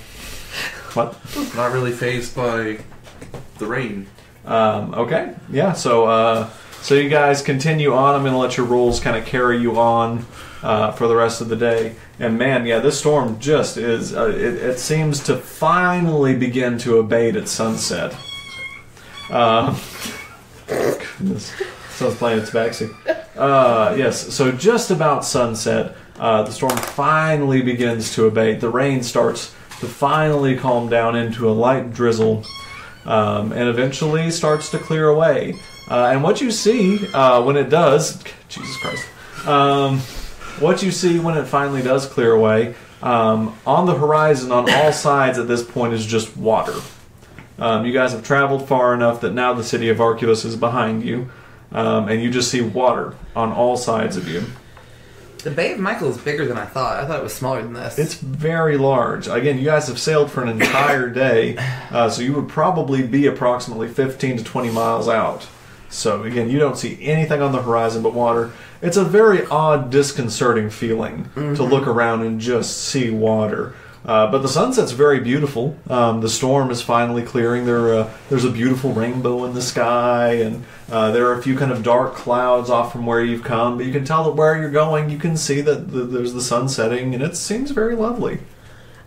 What? Not really phased by the rain. Okay. Yeah, so you guys continue on. I'm going to let your rules kind of carry you on for the rest of the day. And man, yeah, this storm just is... it seems to finally begin to abate at sunset. Goodness. Someone's playing its backseat. Yes, so just about sunset, the storm finally begins to abate. The rain starts to finally calm down into a light drizzle, and eventually starts to clear away. And what you see when it does... Jesus Christ. What you see when it finally does clear away, on the horizon on all sides at this point is just water. You guys have traveled far enough that now the city of Arculus is behind you, and you just see water on all sides of you. The Bay of Michael is bigger than I thought. I thought it was smaller than this. It's very large. Again, you guys have sailed for an entire day, so you would probably be approximately 15 to 20 miles out. So again, you don't see anything on the horizon but water. It's a very odd, disconcerting feeling to look around and just see water. But the sunset's very beautiful. The storm is finally clearing. There's a beautiful rainbow in the sky, and there are a few kind of dark clouds off from where you've come. But you can tell that where you're going, you can see that there's the sun setting, and it seems very lovely.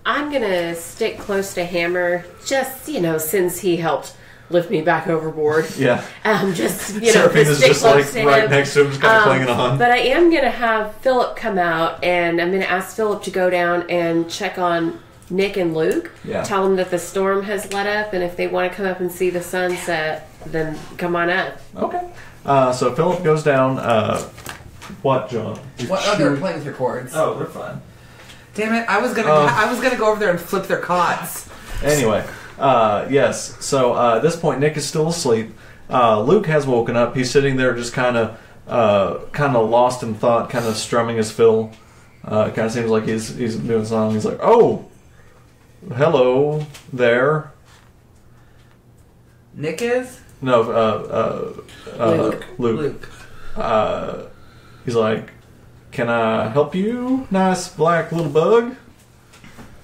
I'm going to stick close to Hammer, just, since he helped lift me back overboard. Yeah. Serafina's just like right next to him, just kind of clinging on. But I am going to have Philip come out, and I'm going to ask Philip to go down and check on Nick and Luke. Yeah. Tell them that the storm has let up, and if they want to come up and see the sunset, then come on up. Okay. So Philip goes down. What, John? What other planes records? Oh, they're fine. Damn it! I was gonna go over there and flip their cots. Anyway. Yes. So at this point, Nick is still asleep. Luke has woken up. He's sitting there, just kind of lost in thought, kind of strumming his fiddle. It kind of seems like he's doing a song. He's like, "Oh, hello there." Nick is? No, Luke. He's like, "Can I help you, nice black little bug?"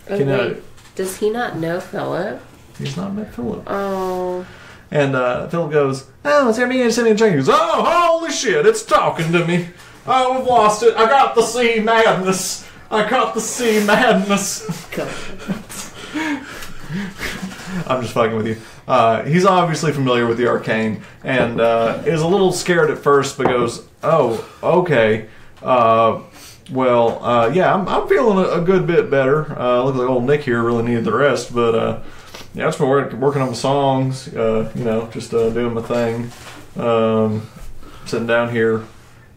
Does he not know Philip? He's not met Philip. Oh. And Philip goes, "Oh, it's me and send me a drink." He goes, "Oh, holy shit, it's talking to me. Oh, I've lost it. I got the sea madness. I'm just fucking with you. He's obviously familiar with the arcane, and is a little scared at first, but goes, "Oh, okay. Yeah, I'm feeling a good bit better. Looks like old Nick here really needed the rest, but yeah, that's for working on the songs. Just doing my thing. Sitting down here.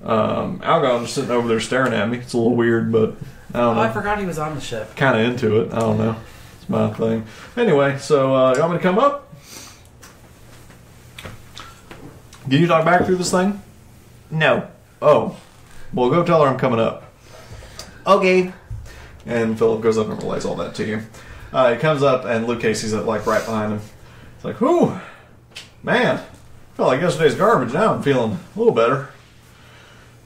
Algon just sitting over there staring at me. It's a little weird, but I don't know. I forgot he was on the ship. Kind of into it. I don't know. It's my thing. Anyway, so you want me to come up? Can you talk back through this thing? No. Oh. Well, go tell her I'm coming up. Okay. And Philip goes up and relays all that to you. He comes up, and Luke Casey's right behind him. It's like, whew, man, felt like yesterday's garbage. Now I'm feeling a little better.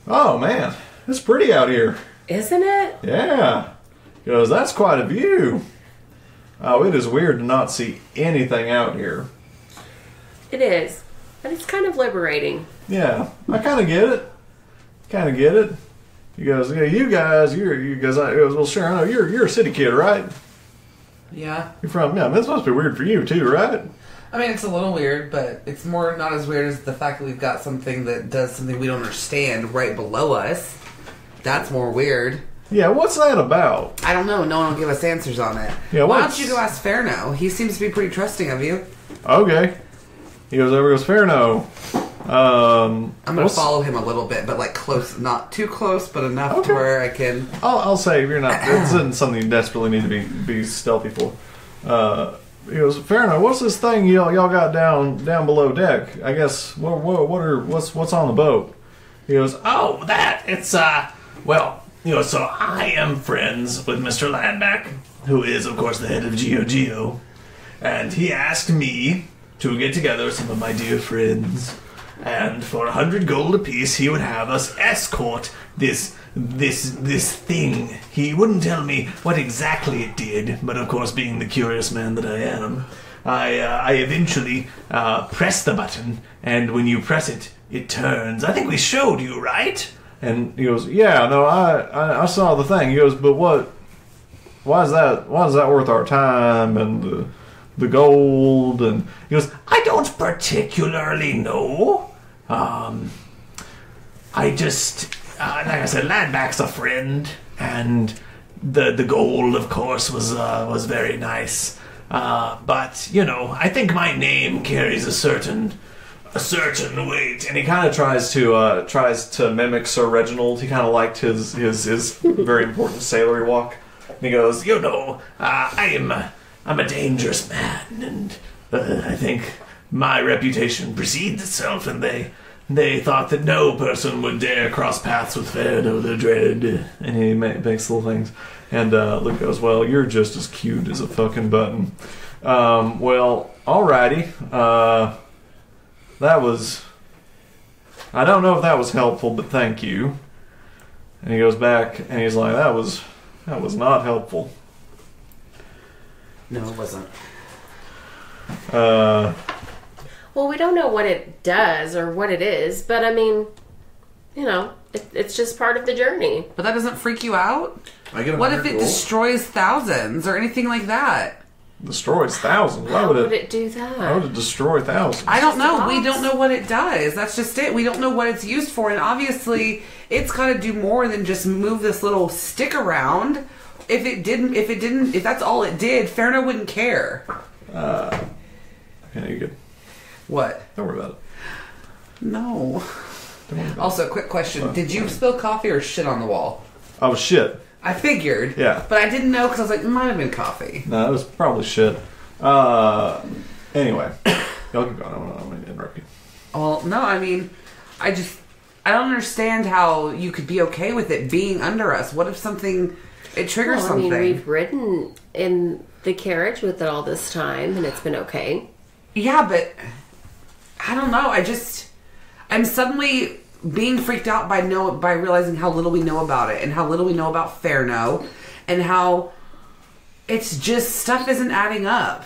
Oh, man, it's pretty out here. Isn't it? Yeah. He goes, that's quite a view. Oh, it is weird to not see anything out here. It is. But it's kind of liberating. Yeah, I kind of get it. He goes, yeah, you guys, he goes, well, sure, I know, you're a city kid, right? Yeah. You're from, yeah, this must be weird for you too, right? I mean, it's a little weird, but it's more not as weird as the fact that we've got something that does something we don't understand right below us. That's more weird. Yeah, what's that about? I don't know. No one will give us answers on it. Yeah, why don't you go ask Fairno? He seems to be pretty trusting of you. Okay. He goes over, goes, Fairno. I'm going to follow him a little bit, but like close, not too close, but enough to where I can... I'll say, if you're not... This isn't something you desperately need to be stealthy for. He goes, Fairno, what's this thing y'all got down below deck? I guess, what's on the boat? He goes, oh, that, it's, well, so I am friends with Mr. Landback, who is, of course, the head of GeoGeo, and he asked me to get together some of my dear friends, and for 100 gold apiece, he would have us escort this thing. He wouldn't tell me what exactly it did, but of course, being the curious man that I am, I eventually press the button, and when you press it, it turns. I think we showed you, right? And he goes, yeah, no, I saw the thing. He goes, but why is that worth our time and the gold? And he goes, I don't particularly know. I just, like I said, Landback's a friend, and the gold, of course, was very nice. But I think my name carries a certain weight. And he kind of tries to mimic Sir Reginald. He kind of liked his very important sailory walk. And he goes, I'm a dangerous man, and I think my reputation precedes itself, and they thought that no person would dare cross paths with Fairno the Dread. And he makes little things. And Luke goes, well, you're just as cute as a fucking button. Well, alrighty. That was... I don't know if that was helpful, but thank you. And he goes back, and he's like, that was not helpful. No, it wasn't. Well, we don't know what it does or what it is, but I mean, it's just part of the journey. But that doesn't freak you out? What if it destroys thousands or anything like that? Destroys thousands? Why would it do that? Why would it destroy thousands? I don't know. We don't know what it does. That's just it. We don't know what it's used for, and obviously, it's got to do more than just move this little stick around. If that's all it did, Fairno wouldn't care. Okay, you're good. What? Don't worry about it. No. Don't worry about Also, quick question. Did you spill coffee or shit on the wall? Oh, shit. I figured. Yeah. But I didn't know because I was like, it might have been coffee. No, it was probably shit. Anyway. Y'all keep going. I'm going to interrupt you. Well, no, I mean, I don't understand how you could be okay with it being under us. What if it triggers something? I mean, we've ridden in the carriage with it all this time, and it's been okay. Yeah, but I don't know. I'm suddenly being freaked out by realizing how little we know about it and how little we know about Fairno and how it's just stuff isn't adding up.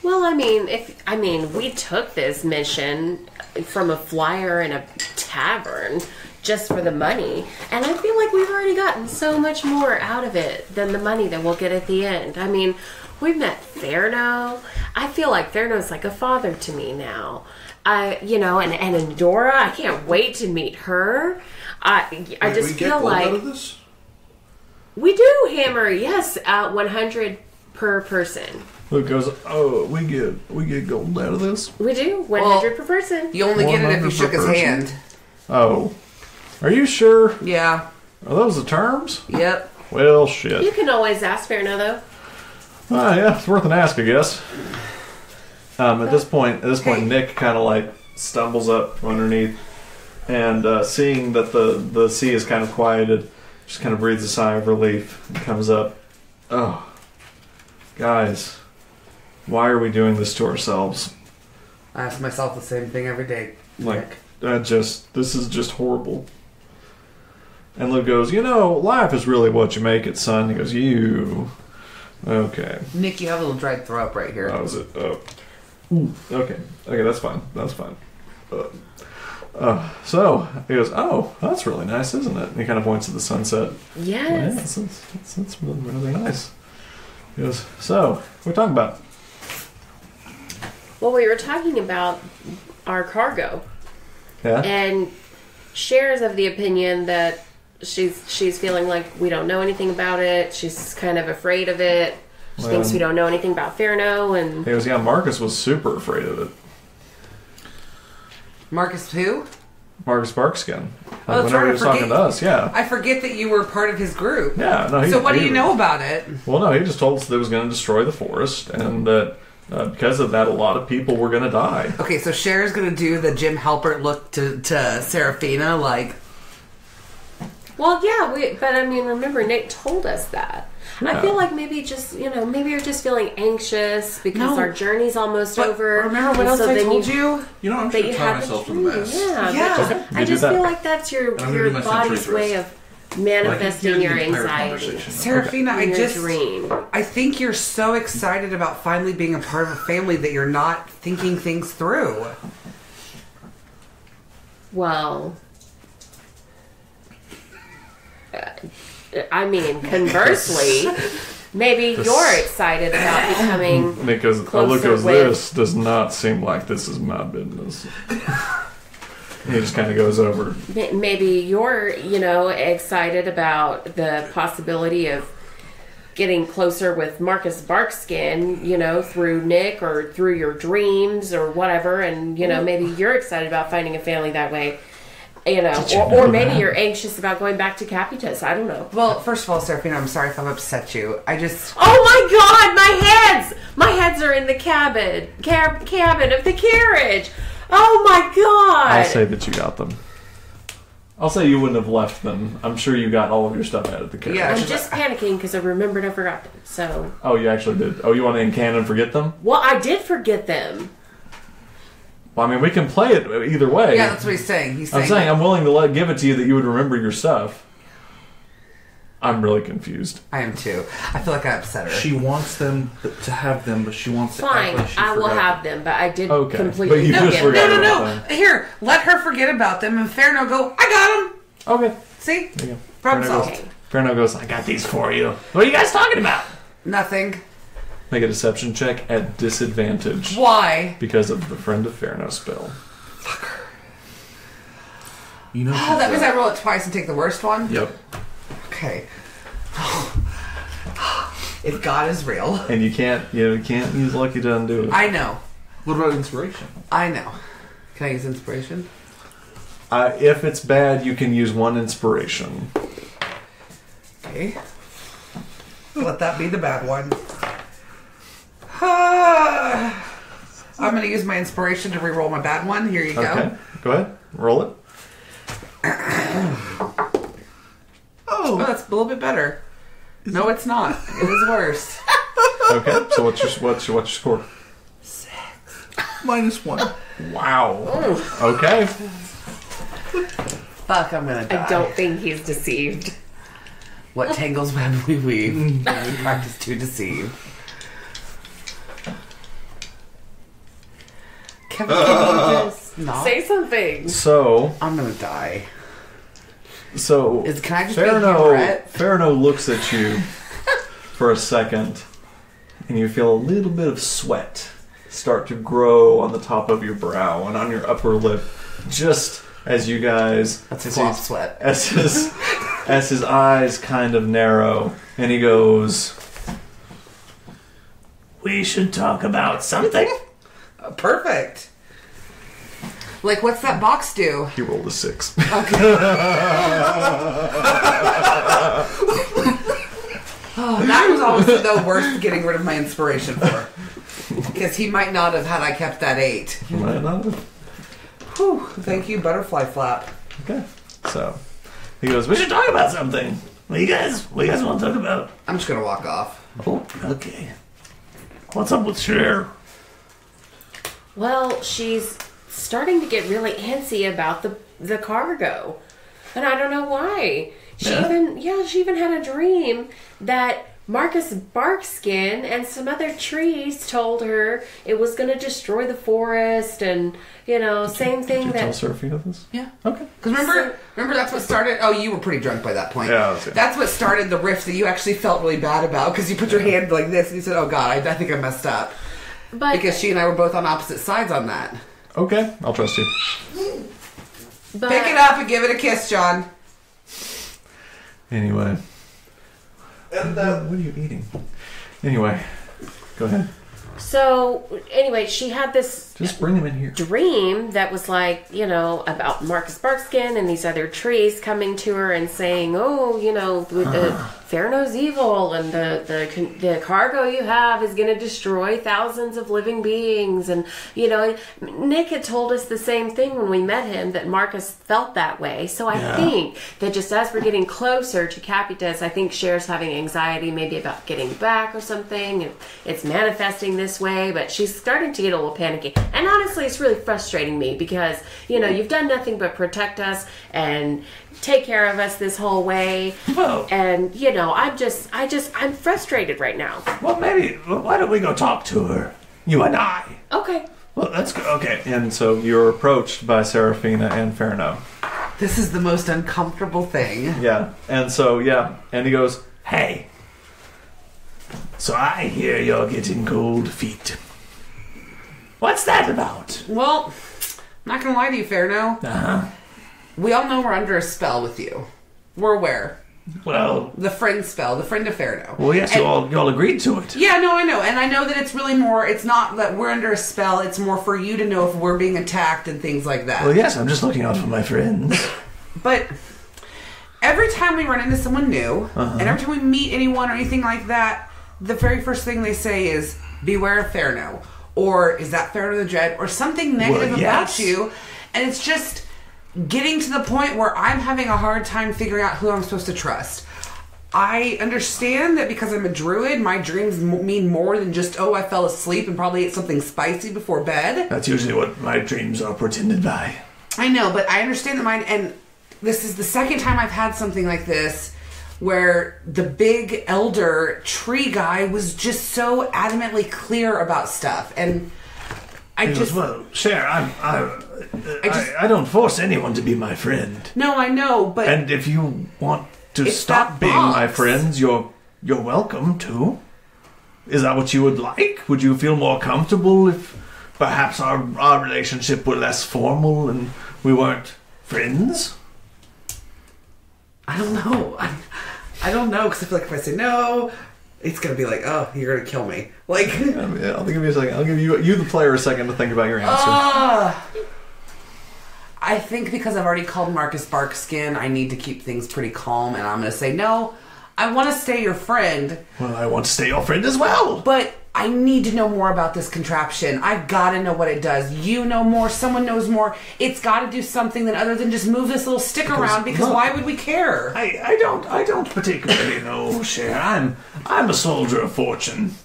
Well, I mean, we took this mission from a flyer in a tavern just for the money, and I feel like we've already gotten so much more out of it than the money that we'll get at the end. I mean, we've met Fairno. I feel like Fairno's like a father to me now. And Endora, I can't wait to meet her. I just feel like out of this? We do hammer, yes, 100 per person. Luke goes, oh, we get gold out of this? We do, 100 per person. You only get it if you shook his hand. Oh. Are you sure? Yeah. Are those the terms? Yep. Well, shit. You can always ask Fairno, though. Yeah, it's worth an ask, I guess. At this point, Nick kind of like stumbles up from underneath, and seeing that the sea is kind of quieted, just kind of breathes a sigh of relief and comes up. Oh, guys, why are we doing this to ourselves? I ask myself the same thing every day. Like, this is just horrible. And Luke goes, life is really what you make it, son. He goes, you. Okay. Nick, you have a little dried throw up right here. Oh, is it? Oh. Okay, that's fine. So he goes, oh, that's really nice, isn't it? And he kind of points to the sunset. Yes. That's really, really nice. He goes, so, what are we talking about? Well, we were talking about our cargo, Yeah. and Cher's of the opinion that she's feeling like we don't know anything about it. She's kind of afraid of it. She thinks we don't know anything about Ferno, and Marcus was super afraid of it. Marcus who? Marcus Barkskin. Oh, Whenever he was talking to us, yeah. I forget that you were part of his group. Yeah, no. So what do you know about it? Well, no, he just told us that it was going to destroy the forest, and that because of that, a lot of people were going to die. Okay, so Cher's going to do the Jim Halpert look to Serafina, like... Well, yeah, but I mean, remember, Nick told us that. Yeah. I feel like maybe just, maybe you're just feeling anxious because our journey's almost over. Remember what else I told you? You know, I'm That going you to try have myself the from the dream. best. Yeah. Okay, I you do just that. feel like that's your I'm gonna do my body's century way twist. of manifesting your anxiety. Serafina, In I your just... dream. I think you're so excited about finally being a part of a family that you're not thinking things through. Well, I mean, conversely, maybe you're excited about becoming Because a closer look as with- this does not seem like this is my business. He just kind of goes over. maybe you're, excited about the possibility of getting closer with Marcus Barkskin, through Nick or through your dreams or whatever, and maybe you're excited about finding a family that way. Or maybe you're anxious about going back to Capitus. I don't know. Well, first of all, Serafina, I'm sorry if I've upset you. I just... Oh my God, my heads are in the cabin of the carriage. Oh my God. I'll say that you got them. I'll say you wouldn't have left them. I'm sure you got all of your stuff out of the carriage. Yeah. I'm just panicking because I remembered I forgot them. So. Oh, you actually did. Oh, you want to in canon forget them? Well, I did forget them. Well, I mean, we can play it either way. Yeah, that's what he's saying. I'm saying I'm willing to give it to you that you would remember your stuff. I'm really confused. I am too. I feel like I upset her. She wants them to have them, but she wants to act Fine, like she I will forgot have them, but I did Okay, completely but you just forget forgot. them. No. Here, let her forget about them, and Ferno go, I got them. Okay. See? There you go. Problem Ferno solved. goes, Ferno goes, I got these for you. What are you guys talking about? Nothing. Make a deception check at disadvantage. Why? Because of the Friend of Ferno spell. You know, Oh, that means I roll it twice and take the worst one? Yep. Okay. If God is real. And you can't use lucky to undo it. I know. What about inspiration? I know. Can I use inspiration? If it's bad, you can use one inspiration. Okay. Let that be the bad one. I'm going to use my inspiration to re-roll my bad one. Here you go. Okay. Go ahead. Roll it. Oh, that's a little bit better. No, it's not. It is worse. Okay. So what's your score? -1. Wow. Okay. Fuck, I'm going to die. I don't think he's deceived. What tangles when we weave. We practice to deceive. Kevin, can you just not? Say something. So I'm going to die. can I just be Brett? Ferno looks at you for a second, and you feel a little bit of sweat start to grow on the top of your brow and on your upper lip, just as you guys. That's flop sweat. As his eyes kind of narrow, and he goes, "We should talk about something." Perfect. Like, what's that box do? He rolled a 6. Oh, that was honestly the worst getting rid of my inspiration for. Because he might not have had I kept that 8. Whew, thank you, butterfly flap. Okay. So he goes, "We should talk about something. What do you guys want to talk about?" I'm just gonna walk off. Oh, okay. What's up with Cher? Well, she's starting to get really antsy about the cargo. And I don't know why. She even had a dream that Marcus Barkskin and some other trees told her it was going to destroy the forest, and same thing Did you that. tell Serafina this? Yeah. Okay. Because remember that's what started. Oh, you were pretty drunk by that point. Yeah. That's what started the rift that you actually felt really bad about because you put your hand like this and you said, "Oh God, I think I messed up." But because she and I were both on opposite sides on that. Okay, I'll trust you. but, Pick it up and give it a kiss, John. Anyway. And what are you eating? Anyway, go ahead. So anyway, she had this Just bring him in here. dream that was like, about Marcus Barkskin and these other trees coming to her and saying, oh, the Ferno's evil and the cargo you have is going to destroy thousands of living beings. And, Nick had told us the same thing when we met him, that Marcus felt that way. So I think that just as we're getting closer to Capitas, I think Cher's having anxiety maybe about getting back or something. And it's manifesting this way, but she's starting to get a little panicky. And honestly, it's really frustrating me because, you've done nothing but protect us and take care of us this whole way. Well, And, I'm frustrated right now. well, why don't we go talk to her? You and I. Okay. Well, let's go. Okay. And so you're approached by Serafina and Ferno. This is the most uncomfortable thing. Yeah. And so, and he goes, Hey. So I hear you're getting cold feet. What's that about? Well, I'm not gonna lie to you, Ferno. Uh-huh. We all know we're under a spell with you. We're aware. Well, The friend spell, the friend of Ferno. well, yes, And- you all agreed to it. Yeah, no, I know. And I know that it's really more, it's not that we're under a spell, it's more for you to know if we're being attacked and things like that. Well, yes, I'm just looking out for my friends. But every time we run into someone new, and every time we meet anyone or anything like that, the very first thing they say is, beware of Ferno. Or, is that Ferno the Dread? Or something negative yes. about you. And it's just getting to the point where I'm having a hard time figuring out who I'm supposed to trust. I understand that because I'm a druid, my dreams mean more than just, I fell asleep and probably ate something spicy before bed. That's usually what my dreams are pretended by. I know, but I understand that mine, and this is the second time I've had something like this, where the big elder tree guy was just so adamantly clear about stuff, and I He just... goes, well, Cher, I don't force anyone to be my friend. No, I know, but... And if you want to It's stop that being my box. friends, you're welcome to. Is that what you would like? Would you feel more comfortable if perhaps our relationship were less formal and we weren't friends? I don't know. I don't know, because I feel like if I say no, it's going to be like, oh, you're going to kill me. Like... I'll give you a second. I'll give you the player, a second to think about your answer. I think because I've already called Marcus Barkskin, I need to keep things pretty calm, and I'm going to say, no, I want to stay your friend, Well, I want to stay your friend as well. but I need to know more about this contraption. I've got to know what it does. You know more, someone knows more. It's got to do something other than just move this little stick around, because look, why would we care? I don't particularly know, Cher. I'm a soldier of fortune.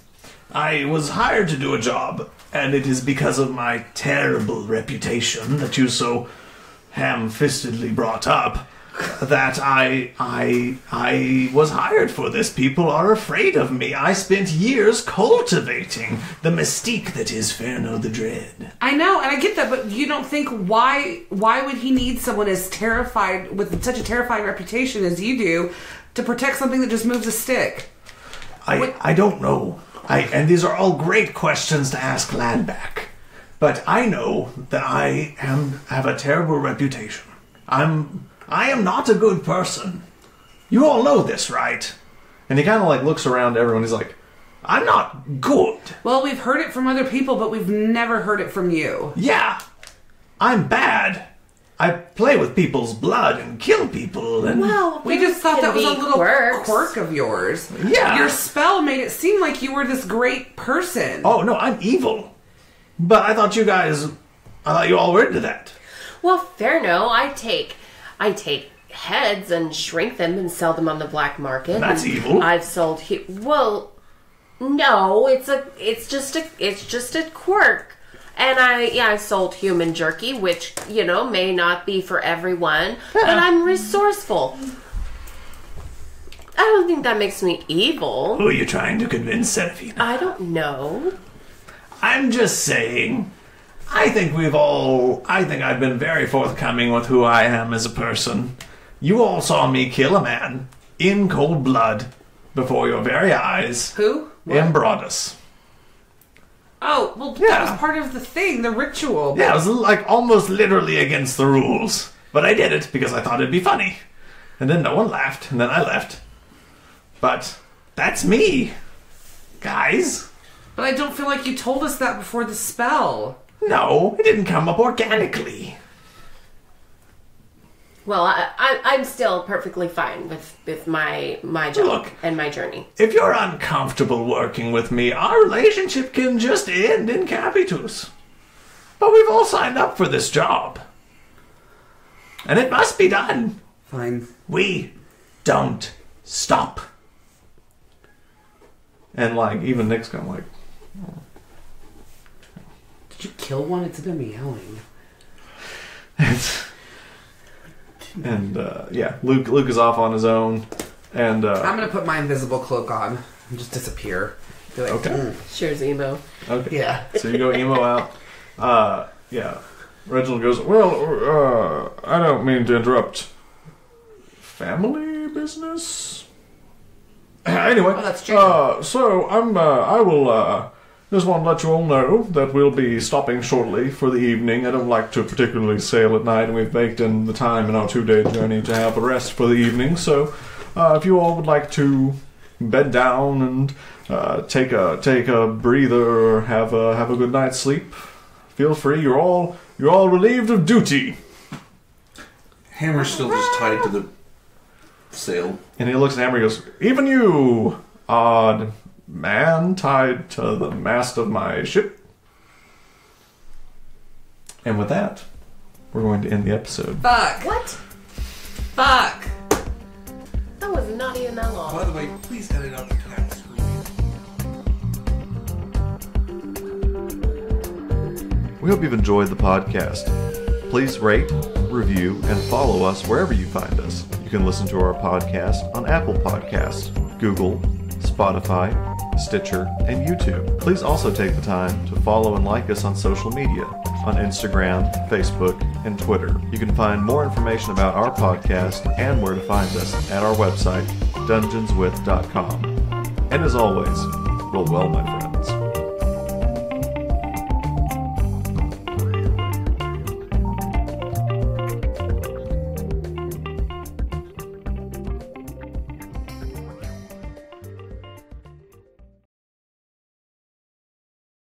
I was hired to do a job, and it is because of my terrible reputation that you so ham-fistedly brought up that I was hired for this. People are afraid of me. I spent years cultivating the mystique that is Ferno the Dread. I know, and I get that, but you don't think why would he need someone as terrified, with such a terrifying reputation as you do, to protect something that just moves a stick? I don't know. And these are all great questions to ask Ladback. But I know that I have a terrible reputation. I am not a good person. You all know this, right? And he kind of looks around to everyone. He's like, I'm not good. Well, we've heard it from other people, but we've never heard it from you. Yeah, I'm bad. I play with people's blood and kill people and... Well, We just thought that was a little quirks. quirk of yours. Yeah. Your spell made it seem like you were this great person. Oh, no, I'm evil. But I thought you all were into that. Well, fair no. I take heads and shrink them and sell them on the black market. That's And evil. I've sold. Well, no, it's just a quirk. And I sold human jerky, which may not be for everyone, but I'm resourceful. I don't think that makes me evil. Who are you trying to convince, Serafina? I don't know. I'm just saying, I think I've been very forthcoming with who I am as a person. You all saw me kill a man in cold blood before your very eyes. Who? Embrodus. Oh, well, Yeah. that was part of the thing, the ritual. Yeah, it was like almost literally against the rules. But I did it because I thought it'd be funny. And then no one laughed, and then I left. But that's me, guys. But I don't feel like you told us that before the spell. No, it didn't come up organically. Well, I'm still perfectly fine with my job Look. and my journey. If you're uncomfortable working with me, our relationship can just end in Capitus. But we've all signed up for this job. And it must be done. Fine. We don't stop. And like, even Nick's kind of like, Did you kill one? It's been meowing. and yeah, Luke is off on his own, and I'm gonna put my invisible cloak on and just disappear. Be like, Okay. Shares emo. okay, Yeah. so you go emo out. Yeah, Reginald goes, well, I don't mean to interrupt. Family business. Anyway, Oh, that's Jacob. so I will just want to let you all know that we'll be stopping shortly for the evening. I don't like to particularly sail at night, and we've baked in the time in our 2-day journey to have a rest for the evening. So, if you all would like to bed down and take a breather or have a good night's sleep, feel free. You're all relieved of duty. Hammer's still just tied to the sail. And he looks at Hammer and goes, even you, odd man tied to the mast of my ship. And with that, we're going to end the episode. Fuck. What? Fuck. That was not even that long. By the way, please edit out the cat screaming. We hope you've enjoyed the podcast. Please rate, review, and follow us wherever you find us. You can listen to our podcast on Apple Podcasts, Google, Spotify, Stitcher, and YouTube. Please also take the time to follow and like us on social media, on Instagram, Facebook, and Twitter. You can find more information about our podcast and where to find us at our website, dungeonswith.com. And as always, roll well, my friends.